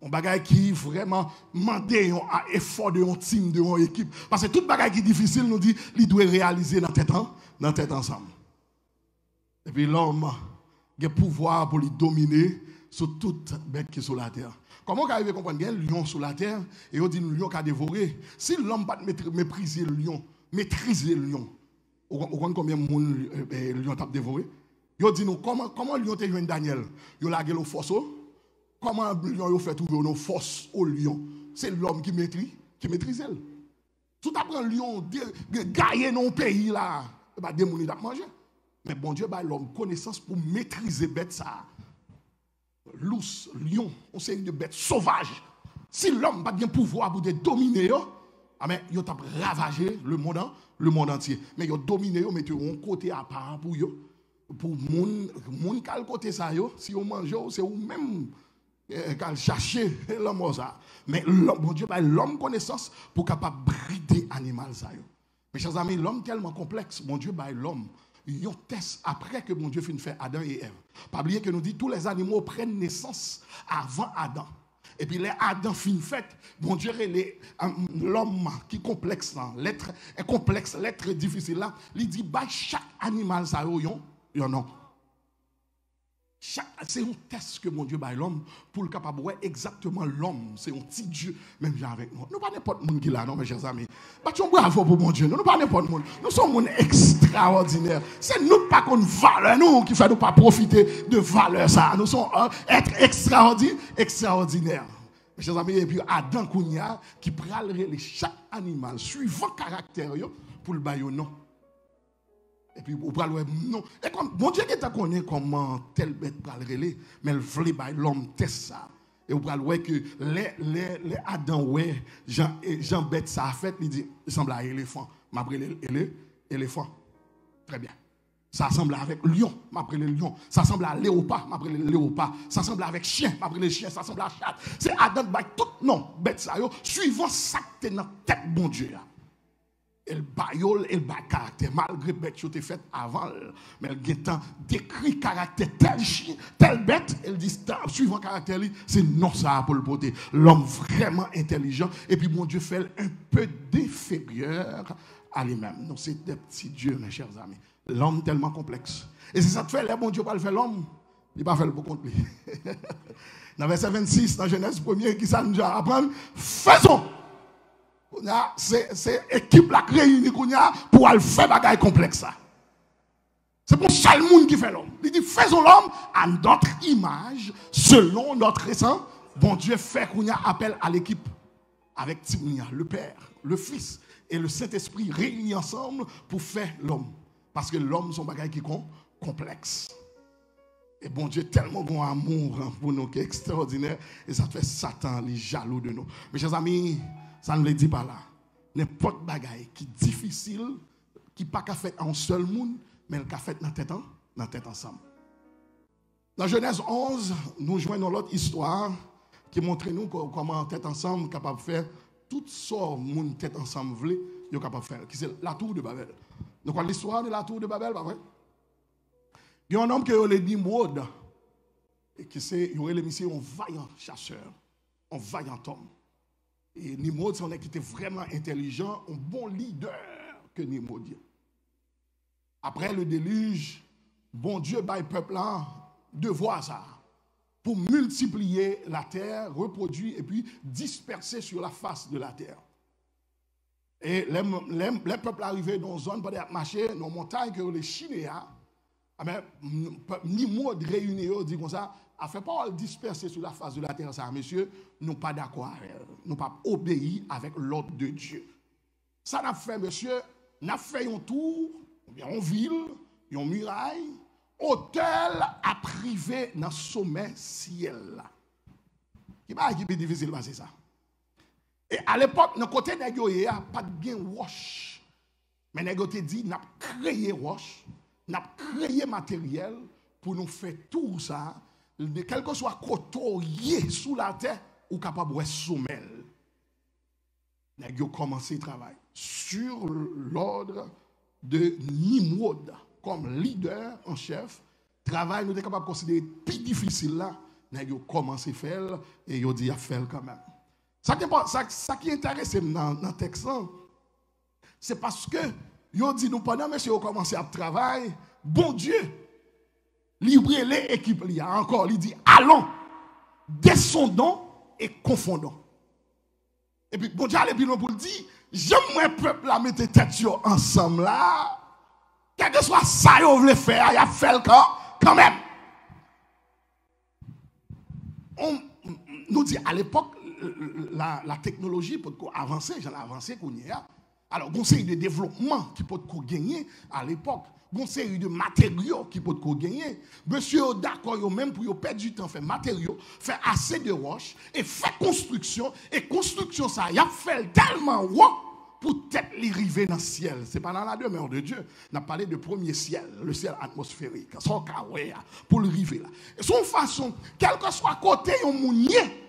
Un bagage qui vraiment demande un effort de un team, de une équipe. Parce que tout bagage qui est difficile, nous dit, il doit réaliser dans tête ensemble. Et puis l'homme a le pouvoir pour lui dominer sur toute bête qui est sur la terre. Comment on arrive à comprendre qu'il y a un lion sur la terre et on dit le lion qui a dévoré? Si l'homme ne peut pas mépriser le lion, maîtriser le lion, on compte combien de monde le lion a dévoré? Yo dit nous comment lion te joine Daniel? Yo lagé le force. Comment lion yo fait trouver nos forces au lion? C'est l'homme qui maîtrise elle. Tout apprend lion gagner dans pays là, bah démoni t'a manger. Mais bon Dieu bah l'homme connaissance pour maîtriser bête ça. Lousse, lion, on sait une bête sauvage. Si l'homme pas bien pouvoir pour dominer yo, ah mais yo t'a ravagé le monde entier. Mais yo dominer yo mettez un côté à part pour yo. Pour moun kal côté ça yo, si on mange c'est ou même kal chercher l'homme ça. Mais bon Dieu bah l'homme connaissance pour capable brider animal ça yo. Mes chers amis, l'homme tellement complexe, bon Dieu bah l'homme yon test après que bon Dieu fin fait Adam et Ève. Pas oublier que nous dit tous les animaux prennent naissance avant Adam. Et puis les Adam fin fait, bon Dieu l'homme qui est complexe là, l'être est complexe, l'être difficile là, il dit bah chaque animal ça yo non. C'est un test que mon Dieu bat l'homme pour le capable de voir exactement l'homme. C'est un petit Dieu, même avec nous. Nous pas n'importe monde qui là, non, mes chers amis. Battons bravo pour mon Dieu. Nous pas n'importe monde. Nous sommes monde extraordinaire. C'est nous pas qu'on valeur, nous qui fait nous pas profiter de valeur ça. Nous sommes être extraordinaire. Mes chers amis, et puis Adam Kounia qui pralerait chaque animal suivant caractère pour le bailler non. Et puis, vous parlez non. Et comme, bon Dieu, qui t'a connu comment telle bête parle relais, mais elle voulait by l'homme teste ça. Et vous parlez que les Adam, ouais, Jean bête ça a fait, il dit, il semble à éléphant. M'après l'éléphant. Très bien. Ça ressemble avec lion, m'appelle le lion. Ça ressemble à léopard, m'appelle le léopard. Ça ressemble avec chien, m'appelle le chien. Ça ressemble à chat. C'est Adam by tout non, bête ça yo, suivant ça que dans tête bon Dieu. Elle bayol, elle bat caractère malgré bête qui était faite avant, mais elle a décrit caractère tel chien, tel bête, elle dit suivant caractère c'est non ça pour le porter. L'homme vraiment intelligent et puis mon Dieu fait un peu d'inférieur à lui-même. Non, c'est des petits dieux mes chers amis. L'homme tellement complexe. Et c'est ça que fait, les bon Dieu pas le faire l'homme, il pas faire le pour contre lui. Dans verset 26, dans Genèse 1er, qui ça nous apprend, faisons. C'est équipe la réunie pour aller faire bagaille complexe. C'est pour ça le monde qui fait l'homme. Il dit faisons l'homme à notre image, selon notre essence. Bon Dieu fait qu'on a appel à l'équipe avec Timnia, le Père, le Fils et le Saint-Esprit réunis ensemble pour faire l'homme. Parce que l'homme, son bagaille qui est complexe. Et bon Dieu, tellement bon amour pour nous qui est extraordinaire. Et ça fait Satan, les jaloux de nous. Mes chers amis, ça ne le dit pas là. N'importe bagaille qui est difficile, qui n'est pas qu'à faire en seul monde, mais qu'à faire dans la tête ensemble. Dans Genèse 11, nous joignons l'autre histoire qui montre nous comment en tête ensemble capable de faire toutes sortes de monde tête ensemble voulait, ils sont capable de faire. Qui c'est la tour de Babel. Donc l'histoire de la tour de Babel, pas vrai? Il y a un homme qui est Nimrod et qui c'est un vaillant chasseur, un vaillant homme. Et Nimrod, c'est un qui était vraiment intelligent, un bon leader que Nimrod. Après le déluge, bon Dieu bat le peuple là de voir ça pour multiplier la terre, reproduire et puis disperser sur la face de la terre. Et les peuples arrivaient dans une zone pour marcher dans une montagne que les Chinéens, Nimrod réuni, dit comme ça, a fait pas disperser sur la face de la terre, ça, monsieur, nous pas d'accord avec elle. Nous pas obéir avec l'ordre de Dieu. Ça n'a fait, monsieur, n'a fait un tour, une ville, une muraille, hôtel à privé dans le sommet ciel. Qui va qui est difficile de passer ça. Et à l'époque, dans le côté de il n'y a pas de bien roche. Mais nous avons dit, nous avons créé roche, nous avons créé matériel pour nous faire tout ça. Quel que soit côté sous la terre, ou capable de sommet. Nous avons commencé le travail sur l'ordre de Nimrod comme leader en chef. Travail, nous sommes capables de considérer plus difficile là. Nous avons commencé à faire et nous avons dit à faire quand même. Ça qui est intéressant dans le texte, c'est parce que nous dit nous pendant que monsieur a commencé à travailler, bon Dieu, livrez les équipes, encore, il dit allons, descendons et confondons. Et puis bon Dieu allait bien pour le dire, j'aime mon peuple à mettre tête ensemble là, quel que soit ça vous voulez faire, il a fait le quand même. On nous dit à l'époque, la technologie peut avancer, j'en ai avancé qu'on y a. Alors, on sait de développement qui peut gagner à l'époque. On sait de matériaux qui peut gagner. Monsieur, d'accord, même pour perdre du temps, faire matériaux, faire assez de roches et faire construction. Et construction, ça, il a fait tellement haut pour peut-être les river dans le ciel. Ce n'est pas dans la demeure de Dieu. On a parlé de premier ciel, le ciel atmosphérique. Son cas, pour le river là. Et son façon, quel que soit côté, on mounier.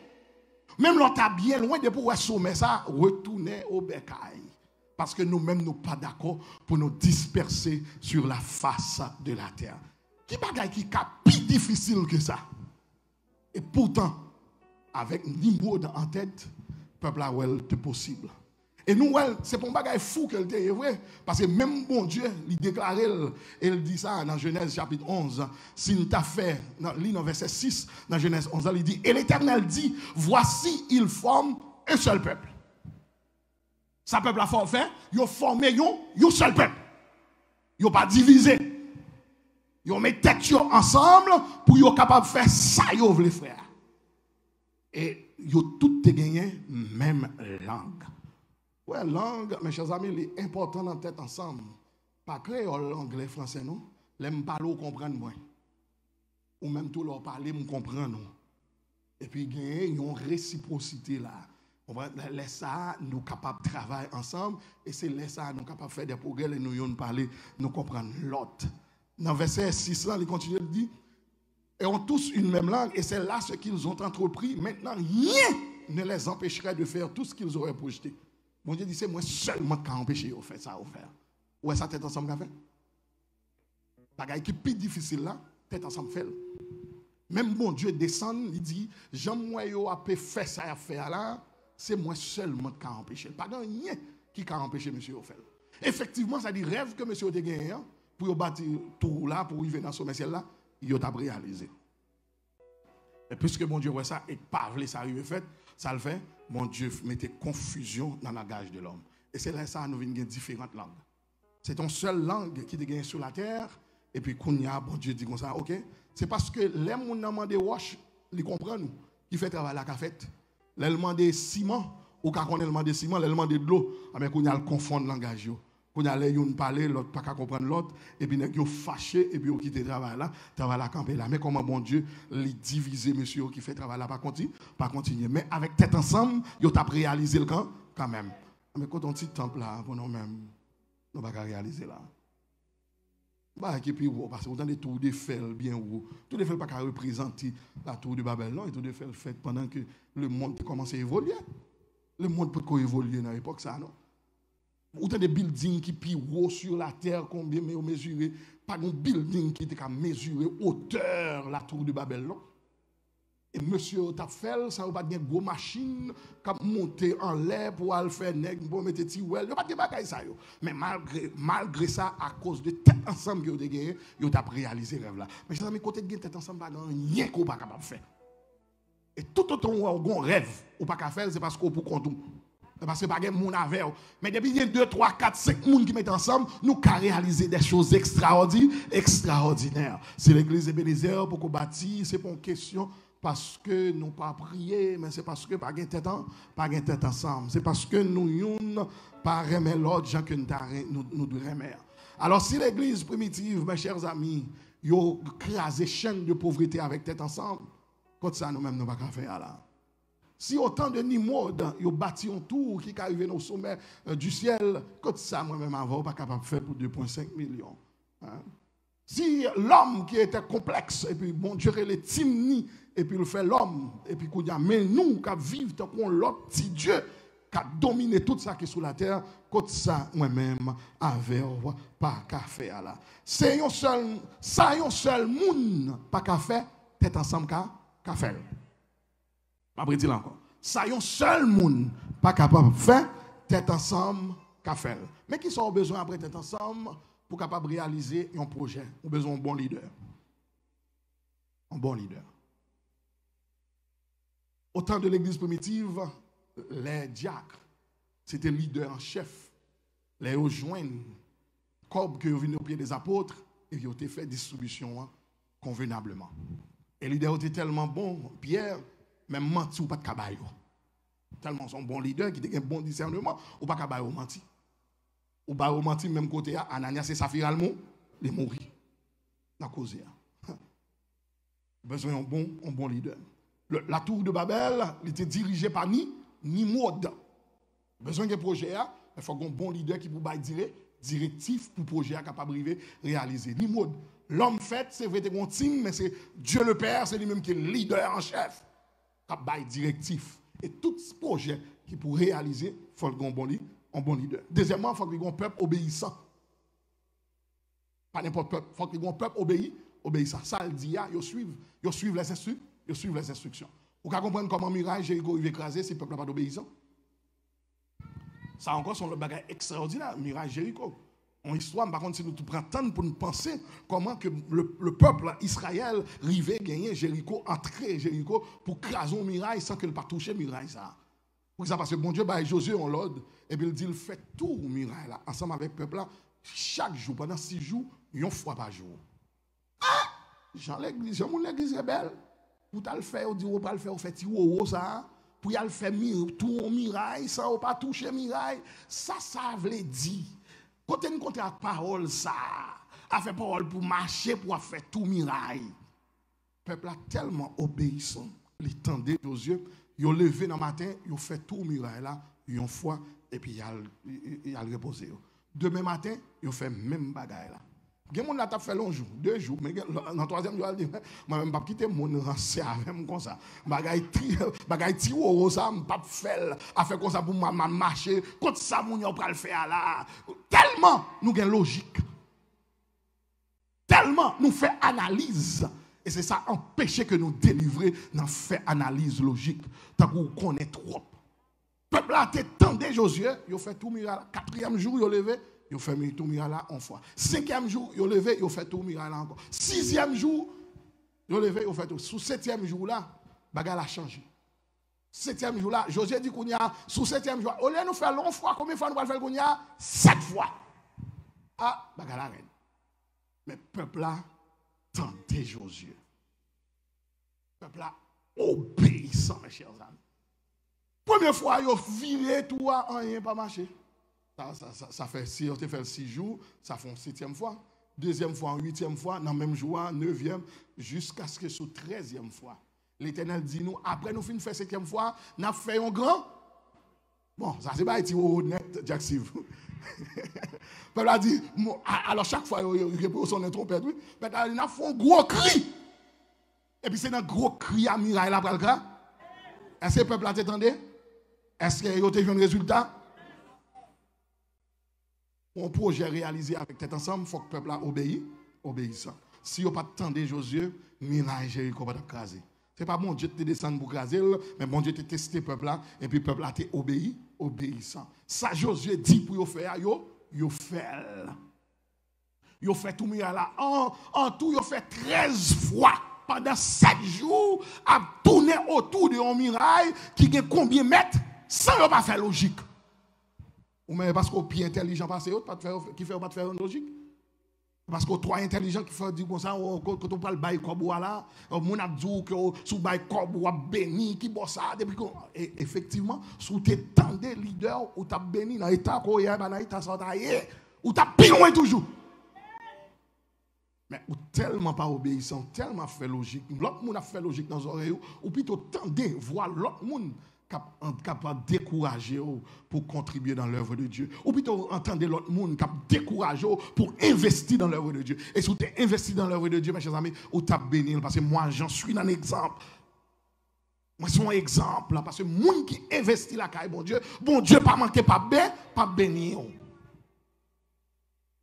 Même l'on est bien loin de pouvoir sommer ça, retourner au bécail. Parce que nous-mêmes, nous ne sommes pas d'accord pour nous disperser sur la face de la terre. Qui bagaille qui est plus difficile que ça? Et pourtant, avec Nimrod en tête, le peuple a c'est possible. Et nous, c'est pour un bagaille fou qu'elle était vrai. Parce que même bon Dieu, il déclare, il dit ça dans Genèse chapitre 11. S'il t'a fait, dans verset 6, dans Genèse 11, il dit, et l'Éternel dit, voici, il forme un seul peuple. Ça peuple a fait, il a formé un seul peuple. Il n'a pas divisé. Il met tête ensemble pour être capable de faire ça, il veut faire. Et ils ont toutes gagné même langue. Ouais, langue, mes chers amis, il est important dans la tête ensemble. Pas créole, anglais, français, non. L'aime parler ou comprendre moins. Ou même tout leur parler, me comprendre. Et puis, il y a une réciprocité là. On va laisser ça, nous capables de travailler ensemble. Et c'est laisser ça, nous capables de faire des progrès et nous parler, nous comprendre l'autre. Dans verset 6, là, il continue de dire, et ont tous une même langue, et c'est là ce qu'ils ont entrepris. Maintenant, rien ne les empêcherait de faire tout ce qu'ils auraient projeté. Mon Dieu dit, c'est moi seulement qui a empêché de faire ça, de faire. Ouais, ça, tête ensemble, qu'a fait. Bagaille qui est plus difficile là, tête ensemble, fait. Même bon Dieu descend, il dit, Jean-moi yo a fait ça à faire là, c'est moi seulement qui a empêché. Pas rien qui a empêché monsieur de faire. Effectivement, ça dit rêve que monsieur a gagné pour bâtir tout là, pour arriver dans ce sommet là, il a réalisé. Et puisque mon Dieu voit ça et pas voulait ça arriver fait, ça le fait, mon Dieu mettait confusion dans le langage de l'homme. Et c'est là ça nous vient différentes langues. C'est ton seule langue qui te gagne sur la terre. Et puis, Kounia, bon Dieu dit comme ça, ok? C'est parce que les gens qui demandent wash, ils comprennent, qui fait travail à la fête. Les gens demandent ciment, ou quand on demande ciment, les gens demandent de l'eau, mais Kounia confond le langage. Kounia, les gens parlent, l'autre pas qu'à comprendre l'autre, et puis ils sont fâchés, et puis ils quittent le travail là, camper là. Mais comment bon Dieu, les diviser, monsieur, qui fait travail là, pas continuer. Mais avec tête ensemble, ils ont réalisé le camp, quand même. Mais quand on dit temple là, pour nous-mêmes, nous ne pouvons pas réaliser là. Bah, et puis, parce que vous avez tout des faits bien ou tout des faits pas représenter la tour de Babel, non, et tout des faits fait pendant que le monde commence à évoluer. Le monde peut évoluer dans l'époque, ça, non? Vous avez des buildings qui plus haut sur la terre, combien mais mesuré, pas un building qui était mesurer hauteur la tour de Babel, non? Et monsieur t'a fait ça ou pas de gros machine qui monter en l'air pour aller faire nèg pour mettre ti well, yo pas de bagaille ça yo. Mais malgré ça à cause de tête ensemble que yo gagné, yo t'a réalisé rêve là. Mais ça mes côté de tête ensemble pas rien qu'on pas capable faire. Et tout autant on rêve ou pas capable faire c'est parce qu'on pour compte. Parce que pas de monde avec. Mais depuis il y a 2 3 4 5 monde qui mettent ensemble, nous ca réaliser des choses extraordinaires. C'est l'église Ebenezer pour qu'on bâtit, c'est pas une question parce que nous pas prier, mais c'est parce que pas de tête ensemble. C'est parce que nous pas remettre l'autre gens que nous devons remettre. Alors si l'église primitive, mes chers amis, yo crasé chaîne de pauvreté avec tête ensemble, comme ça nous-mêmes nous pas faire là. Si autant de Nimrod, yo bâti un tour qui arrive au sommet du ciel, comme ça moi-même avant pas capable de faire pour 2,5 millions. Hein? Si l'homme qui était complexe, et puis bon Dieu, les timni, et puis il fait l'homme, et puis qu'on dit, mais nous qui vivons tant qu'on l'autre petit Dieu, qui a dominé tout ça qui est sur la terre, comme ça, moi-même, avec pas qu'à faire là. C'est un seul monde, pas qu'à faire, tête ensemble qu'à faire. Après dire encore, ça un seul monde, pas capable de faire, tête ensemble qu'à faire. Mais qui sont besoin après tête ensemble? Pour capable de réaliser un projet, on a besoin d'un bon leader. Un bon leader. Au temps de l'église primitive, les diacres, c'était leader en chef. Les rejoignent, comme que viennent au pied des apôtres, et ils ont fait distribution convenablement. Et le leader était tellement bon, Pierre, même menti ou pas de cabaye. Tellement son bon leader qui a un bon discernement, ou pas cabaye ou menti. Ou pas menti même côté Ananias et Saphira les mourir dans cause besoin un bon leader. La tour de Babel était dirigée par Nimrod. Besoin de projet il faut un bon leader qui peut directif pour projet capable de réaliser. Nimrod, l'homme fait c'est vrai qu'on team mais c'est Dieu le Père, c'est lui-même qui est leader en chef. Capable directif et tout ce projet qui pour réaliser, il faut un bon leader. Deuxièmement, il faut qu'il y ait un peuple obéissant. Pas n'importe peuple. Il faut qu'il y ait un peuple obéissant. Ça, il dit, ils suivent les instructions. Vous pouvez comprendre comment Muraille Jéricho est écrasé si le peuple n'a pas d'obéissant. Ça encore, c'est un bagage extraordinaire, Muraille Jéricho. En histoire, par contre, si nous prenons temps pour nous penser comment que le peuple Israël arrivait gagner Jéricho, entrer Jéricho pour craser un muraille sans qu'il ne pas toucher muraille ça. Pour ça, parce que bon Dieu, Josué en l'ordre, et puis il dit, il fait tout le muraille là, ensemble avec le peuple là, chaque jour, pendant 6 jours, une fois par jour. Ah! Jean l'église est belle. Pour le faire, on dit, on va le faire, on fait ça. Pour y aller faire tout le muraille, sans pas toucher le muraille. Ça veut dire. Quand on compte la parole, ça, a fait parole pour marcher, pour faire tout le muraille. Le peuple a tellement obéissant, il tendait aux yeux. Ils ont levé dans le matin, ils ont fait tout le muraille là, ils ont foi, et puis ils ont reposé. Demain matin, ils ont fait même bagaille là. Gen moun la t'a fait long jour, 2 jours, mais dans 3e jour, elle dit, moi même pas quitter mon rancé avec moi comme ça. Bagay ti ou ça, pas faire, a fait comme ça pour moi marcher, contre ça moun yo pral faire là. Tellement nous gen logique. Tellement nous fait analyse. Et c'est ça empêcher que nous délivrer dans fait analyse logique. Tant qu'on connaît trop. Peuple a tendu Josué, il fait tout miracle. 4e jour, il levé. Ils ont fait tout miracle là en fois. 5e jour, ils ont levé, ils ont fait tout miracle là encore. 6e jour, ils ont levé, ils ont fait tout. Sous 7e jour là, bagarre a changé. 7e jour là, Josué dit qu'on y a, sous 7e jour, au lieu de nous faire long fois, combien de fois nous allons faire qu'on y a 7 fois. Ah, bagarre la reine. Mais le peuple là, tendait Josué. Le peuple là, obéissant, mes chers amis. Première fois, ils ont viré tout à rien pas marché. Ça fait 6 jours, ça fait 7e fois. 2e fois, 8e fois, dans le même jour, 9e, jusqu'à ce que sur 13e fois. L'Éternel dit nous, après nous finissons faire 7e fois, nous avons fait un grand. Bon, ça c'est pas été honnête, Jack Steve. Peuple a dit, alors chaque fois, il répond son trompette, oui. Mais il a fait un gros cri. Et puis c'est dans gros cri à Mirail là, pour le cas. Est-ce que le peuple a entendu? Est-ce qu'il y a eu un résultat? Un projet réalisé avec tête ensemble, il faut que le peuple a obéissant. Si vous n'avez pas attendu Josué, Mirail Jéricho va t'écraser. Ce n'est pas bon Dieu te descendre pour écraser, mais bon Dieu te testé le peuple là, et puis le peuple a été obéissant. Ça, Josué dit pour vous faire, vous fait. Vous fait tout miracle là. En tout, vous fait 13 fois. Pendant 7 jours, à tourner autour de un mirail qui a combien de mètres sans ne pas faire logique. Ou même parce qu'on est intelligent, qui fait pas de faire une logique. Parce qu'on est trop intelligent qui fait dire comme ça, quand on parle de Kobo là, on a dit que sous Kobo a béni, qui bosse ça. Et effectivement, sous tes temps de leader, ou tu as béni dans l'état qu'on y a, dans l'état santaillé, ou tu as pignon toujours. Mais ou tellement pas obéissant, tellement fait logique. L'autre monde a fait logique dans les oreilles, ou plutôt tendez voir l'autre monde capable de décourager pour contribuer dans l'œuvre de Dieu. Ou plutôt entendez l'autre monde capable de décourager pour investir dans l'œuvre de Dieu. Et si vous êtes investi dans l'œuvre de Dieu, mes chers amis, vous êtes béni. Parce que moi, j'en suis un exemple. Moi, je suis un exemple. Parce que les gens qui investit la caille, bon Dieu, pas manquer, pas bénir.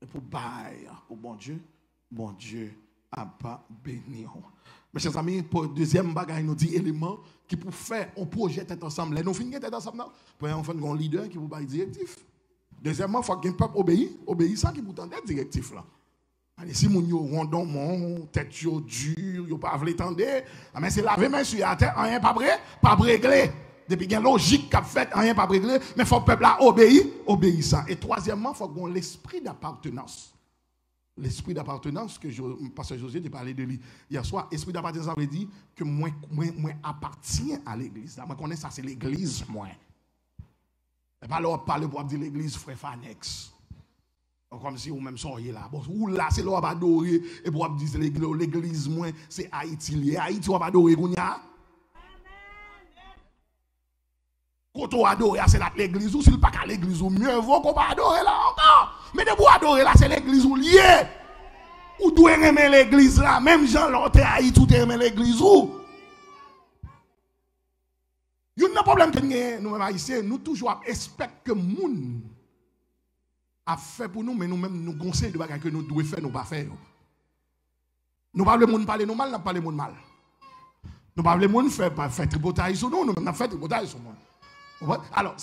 Et pour bailler, pour bon Dieu a pas béni. Mes chers amis, pour le deuxième bagage, nous dit élément qui pour faire un projet tête ensemble. Nous finissons tête ensemble, pour faire un leader qui vous baille directif. Deuxièmement, il faut qu'un peuple obéissant qui vous tente directif là. Allez, si mon yo rondon mon tête yo dure, yo pas vle tendre, mais c'est laver main sur la terre, rien pas réglé. Depuis qu'il y a logique qu'a fait, rien pas réglé, mais faut que le peuple là obéissant. Et troisièmement, il faut qu'on ait l'esprit d'appartenance. L'esprit d'appartenance que Pasteur José a parlé de lui hier soir, l'esprit d'appartenance ça veut dire que moi appartiens à l'église. Moi connais ça, c'est l'église moi. Et pas leur parler pour dire l'église frère Fanex. Comme si vous même soyez là. Bon, ou là c'est leur adorer et pour dire l'église moi c'est Haïti. Haïti on va adorer Gounia. Quand on adore c'est l'église ou s'il pas qu'à l'église ou mieux vaut qu'on va adorer là encore. Mais de pour adorer là, c'est l'église ou lié. Ou doit aimer l'église là. Même Jean l'autre Haïti, ou aimer l'église ou. Il y a un problème que nous-mêmes haïtiens, nous toujours espérons que les gens a fait pour nous, mais nous-mêmes nous conseillons de choses que nous devons faire, nous ne pas faire. Nous ne parlons pas de parler nous mal, nous parlons de mal. Nous ne parlons pas de faire tripotage sur nous, nous-mêmes fait tripotage sur nous. Alors,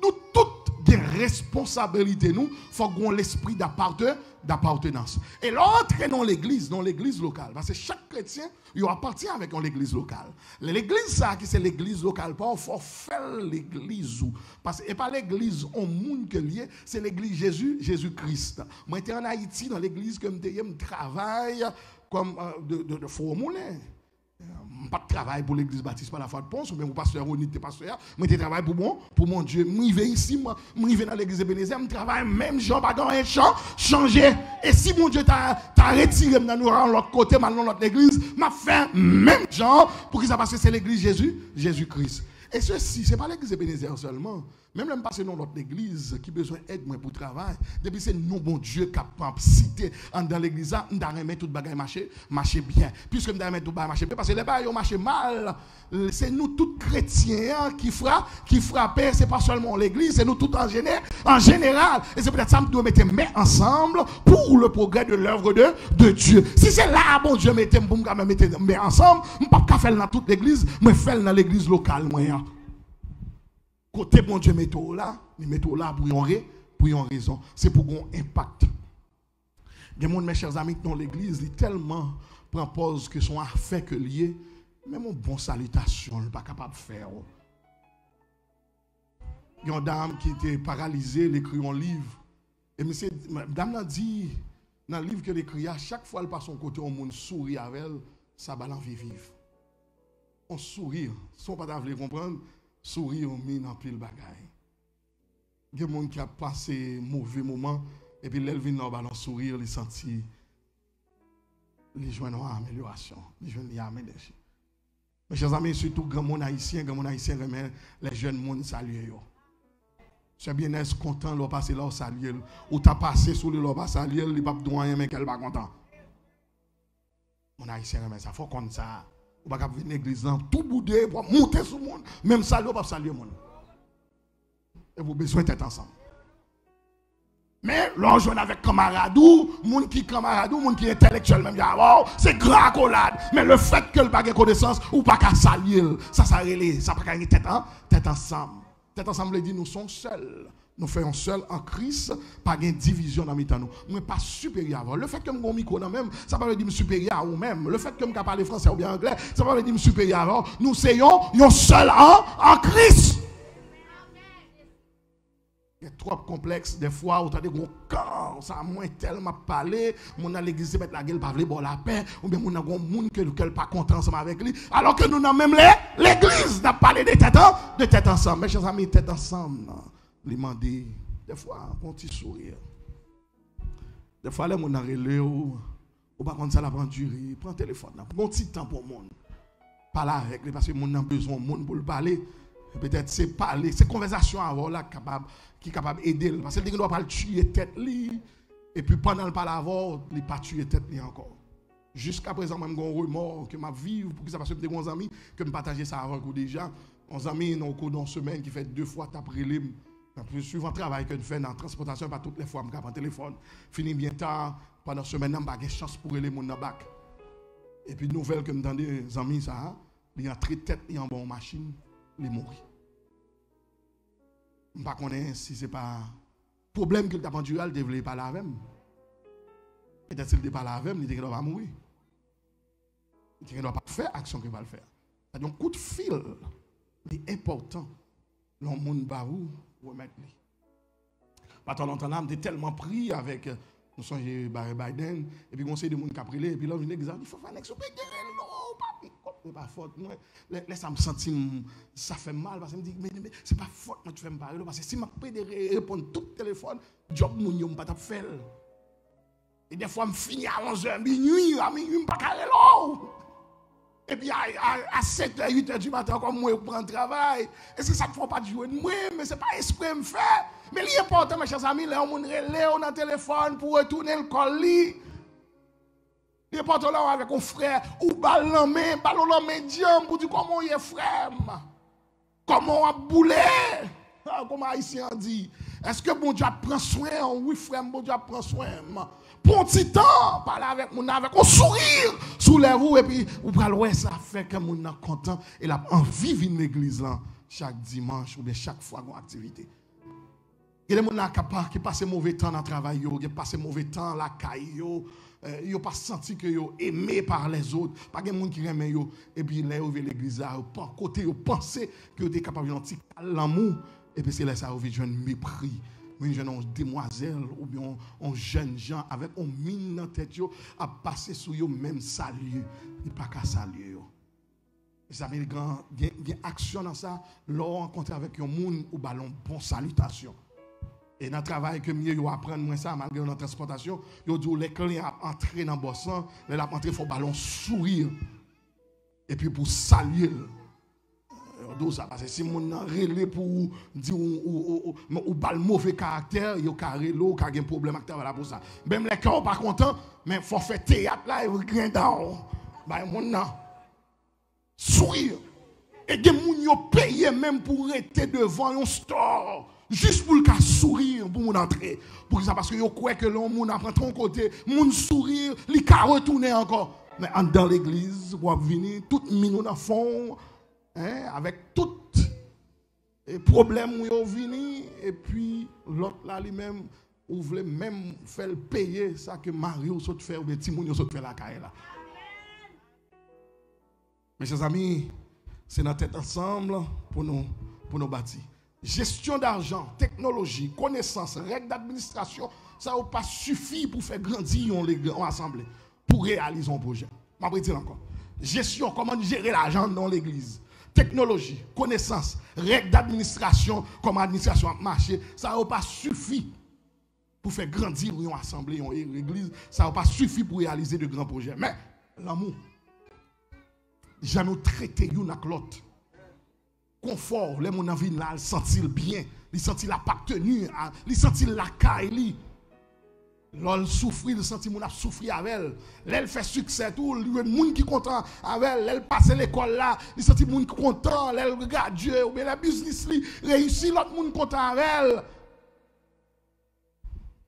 nous tous des responsabilités, nous, il faut qu'on ait l'esprit d'appartenance. Et l'autre est dans l'église locale. Parce que chaque chrétien, il appartient avec l'église locale. L'église, ça, qui c'est l'église locale, il faut faire l'église. Parce que, et pas l'église au monde que lié, c'est l'église Jésus-Christ. Moi, j'étais en Haïti, dans l'église que je travaille comme de faux moulin. Pas de travail pour l'église baptiste par la foi de Ponce, ou bien pour pasteur ou n'était pasteur, mais je travaille pour mon Dieu. Je vais ici, je vais dans l'église Ebenezer, je travaille même Jean Bagan et changer. Et si mon Dieu t'a retiré dans l'autre côté, maintenant l'autre église, m'a fait même Jean pour que ça passe, c'est l'église Jésus-Christ. Et ceci, ce n'est pas l'église Ebenezer seulement, Même là, je passe dans l'autre église qui a besoin d'aide pour le travail. Depuis c'est nous, bon Dieu, qui a cité dans l'église, nous avons remis tout le bagage marcher bien. Puisque nous avons remis tout le bagage marcher bien, parce que les bagages marchent mal. C'est nous tous chrétiens qui frappent. Ce n'est pas seulement l'église, c'est nous tous en général. Et c'est peut-être ça que nous devons mettre main ensemble pour le progrès de l'œuvre de Dieu. Si c'est là, bon Dieu, mettez main ensemble, je ne peux pas faire dans toute l'église, mais faire dans l'église locale. Côté bon Dieu, mettez-vous là pour une raison. C'est pour un impact. Il y a mes chers amis, dans l'église, il tellement prend pause que son affaire que lié, même une bonne salutation, il n'est pas capable de faire. Il y a une dame qui était paralysée, elle écrit un livre. Et madame a dit, dans le livre qu'elle écrit, à chaque fois qu'elle passe son côté, on monde sourit avec elle, ça va l'envie vivre. On sourit, sans pas t'avoir comprendre. Sourire au mine en pile bagaille. Il y a des gens qui a passé mauvais moment et puis l'elle vient dans le ballon sourire, il sentit les joindre en amélioration, les joindre en amélioration. Mes chers amis, surtout grand monde haïtien remet les jeunes monde saluer. C'est bien être content de passer là saluer ou t'as passé sur le là saluer, il pas doyen mais qu'elle pas content. Mon haïtien remet ça faut comme ça. On va venir à l'église, tout boudé, pour monter sur le monde. Même saluer, on va saluer le monde. Et vous avez besoin d'être ensemble. Mais l'on avec camaradou, monde qui camaradou, monde qui est intellectuel même, c'est grand accolade. Mais le fait que le pas de connaissance, ou pas qu'à saluer, ça pas qu'à tête ensemble. Tête ensemble, dit nous sommes seuls. Nous faisons seul en Christ, pas de division dans nous. Nous ne pas supérieur. Le fait que je suis même, ça ne veut pas dire supérieur ou même. Le fait que je parle français ou bien anglais, ça ne veut pas dire supérieur. Nous sommes seul en Christ. Il y a trop complexe des fois où tu as des gros corps, ça a moins tellement parlé, mon à l'église mettre la gueule pas vouloir la paix, ou bien mon a un monde que pas content ensemble avec lui, alors que nous n'avons même l'église n'a parlé de tête ensemble. Mes chers amis, tête ensemble. Les demander des fois un petit sourire. Des fois les gens relé ou pas comme ça la prend durée, prend téléphone, prend un petit temps pour monde. Parler avec lui parce que monde a besoin de monde pour le parler. Peut-être c'est parler, c'est conversation avant là qui est capable d'aider parce que il ne doit pas tuer tête li et puis pendant le parler avant, il pas tuer tête li encore. Jusqu'à présent même un remords que m'a vivre pour que ça passe des bons amis que me partager ça avant déjà. On amis dans une semaine qui fait 2 fois après les suivant le travail que je fais dans la transportation, pas toutes les fois, je prends le téléphone. Fini bien tard, pendant la semaine, je n'ai pas de chance pour aller dans le bac. Et puis, nouvelle que je me des amis, ça, il y a très tête, il y a une bonne machine, il est mort. Je ne sais pas si ce n'est pas un problème que le tapendural ne devait pas avec moi. Peut-être s'il ne devait pas avec moi, il ne doit pas mourir. Il ne doit pas faire l'action qu'il va le faire. C'est un coup de fil, il est important. Le monde va où? Remettre lui. Pas tant longtemps là, on était tellement pris avec nous sommes Biden et puis conseil de monde qui a pris et puis là je dis il faut faire un exo pas faute moi laisse me sentir ça fait mal parce que me dit mais c'est pas faute moi tu fais me parler parce que si m'a pédéré répondre tout téléphone job mon yo pas t'a faire et des fois me finir à 11h minuit pas carré là. Et puis à 7h, 8h du matin, comme moi, je prends le travail. Et c'est ça qu'il ne faut pas jouer de moi, mais ce n'est pas esprit me faire. Mais l'important, mes chers amis, là, on relève dans le téléphone pour retourner le colis. L'important, là, avec un frère, ou ballon médium, pour dire comment il est frère. Comment on a boulé. Comme Haïtien dit. Est-ce que bon Dieu prend soin? Oui, frère, bon Dieu prend soin. Bon petit temps, parler avec mon avec un sourire sous les roues et puis ou ouais ça fait que mon est content et la envie de venir l'église là chaque dimanche ou bien chaque fois qu'on activité. Il y a des gens qui passent mauvais temps dans le travail, qui passent mauvais temps dans la caille, ils n'ont pas senti que sont aimés par les autres, pas de gens qui aiment yo et puis là ils viennent l'église là, côté ils pensent que ils sont capables de petit l'amour et puis c'est là ça ils viennent un mépris. Une jeune demoiselle ou bien un jeune gens avec un mine dans la tête à passer sur eux même salut il pas qu'à saluer ça veut dire qu'il y a action dans ça l'on rencontre avec un monde ou ballon bon salutation et dans le travail que mieux apprendre moins ça malgré notre transportation yo dit les clients entrer dans bossan les entrer faut ballon sourire et puis pour saluer D'où ça? Parce que si mon nan relé pour dire ou pas le mauvais caractère, il y a carré l'eau, qui a un problème avec là pour ça. Même les gens pas contents, mais faut faire théâtre là et grain down. Bah mon nan sourire. Et des moun yo payé même pour rester devant un store. Juste pour le cas sourire pour mon entrer. Pour ça parce que yo croit que l'on moun apprend ton côté, moun sourire, li ka retourner encore. Mais dans l'église, pour venir tout minou dans fond, hein, avec tout les problèmes où yo vini et puis l'autre là lui-même ou voulait même faire payer ça que Mario saute faire ou petit moun yo saute faire la caille là. Mes chers amis, c'est notre tête ensemble pour nous bâtir. Gestion d'argent, technologie, connaissance, règles d'administration, ça n'a pas suffi pour faire grandir une assemblée, pour réaliser un projet. Je vais dire encore. Gestion, comment gérer l'argent dans l'église. Technologie, connaissance, règles d'administration, comment l'administration marché, ça n'a pas suffi pour faire grandir une assemblée, une église, ça n'a pas suffi pour réaliser de grands projets. Mais l'amour, jamais traiter une avec l'autre. Confort, les gens qui là, ils sentent bien, ils sentent l'appartenir, ils sentent la caille. L'on souffre, ils sentent mon a souffrir avec elle. Elle fait succès tout, il y a des gens qui sont contents avec elle, elle passe l'école là, ils sentent les gens qui sont contents, elle regarde Dieu, ou bien la business réussit, l'autre monde content avec elle.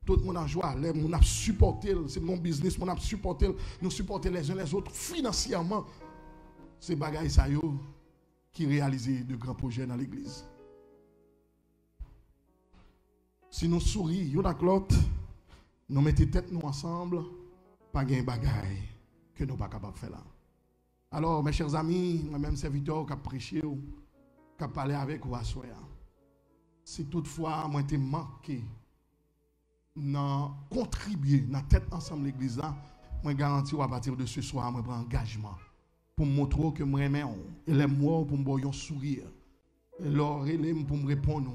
Tout le monde a joie, les gens a supporté, c'est mon business, mon a supporté, nous supporter les uns les autres financièrement. C'est bagaille ça yo qui réalisent de grands projets dans l'église. Si nous sourions l'un avec l'autre, nous mettons tête nous ensemble, pas de bagaille que nous ne sommes pas capables de faire là. Alors, mes chers amis, moi-même serviteur qui a prêché, qui a parlé avec vous à soir, si toutefois moi été manqué, dans contribuer dans tête ensemble l'église là, moi garantis à partir de ce soir, moi prends engagement. Pour me montrer que je m'aime, et les mots pour me voir un sourire. Et leur pour me répondre.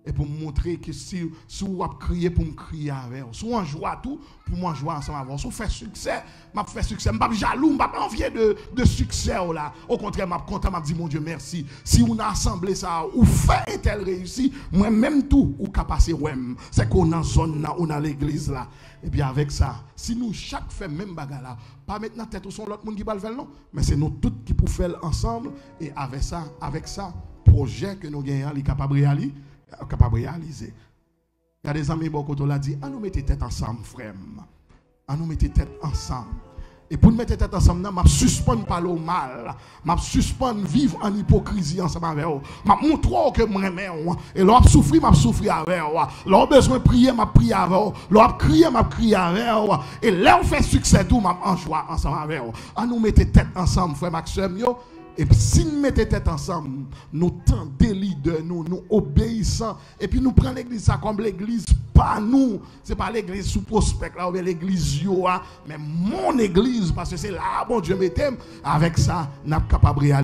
Et pour me montrer que si vous criez pour me crier avec vous. Si vous en jouez tout, pour moi jouer ensemble avec vous. Si vous faites succès, je fais succès. Je ne suis pas jaloux, je ne suis pas envieux de succès. Là. Au contraire, je suis content, je dis mon Dieu merci. Si vous avez assemblé ça, ou fait et tel réussi, moi-même tout, ou qu'à passer, c'est qu'on a une zone, on a l'église là. Et bien avec ça, si nous chaque fait même bagarre là, pas maintenant tête ou son l'autre monde qui va le faire non, mais c'est nous tous qui pouvons faire ensemble et avec ça, projet que nous gagnons, les capables de réaliser. Il y a des amis beaucoup qui ont dit, nous mettons tête ensemble, frère. Nous mettons tête ensemble. Et pour nous mettre tête ensemble, je suspends pas le mal. Je suspends vivre en hypocrisie ensemble avec vous. Je montre que je m'aime. Et lorsque je souffre avec vous. Lorsque besoin de prier, je prie avec vous. Lorsque je crier avec vous. Et là, on fait succès, tout, je en joie ensemble avec vous. Nous mettons tête ensemble, frère Maxime. Et puis, si nous mettons tête ensemble, nous tendons leaders, nous obéissons. Et puis, nous prenons l'église ça comme l'église, pas nous. Ce n'est pas l'église sous prospect, là, ou l'église Yoa, mais mon église, parce que c'est là, bon Dieu, mettez avec ça, nous sommes capables de réaliser.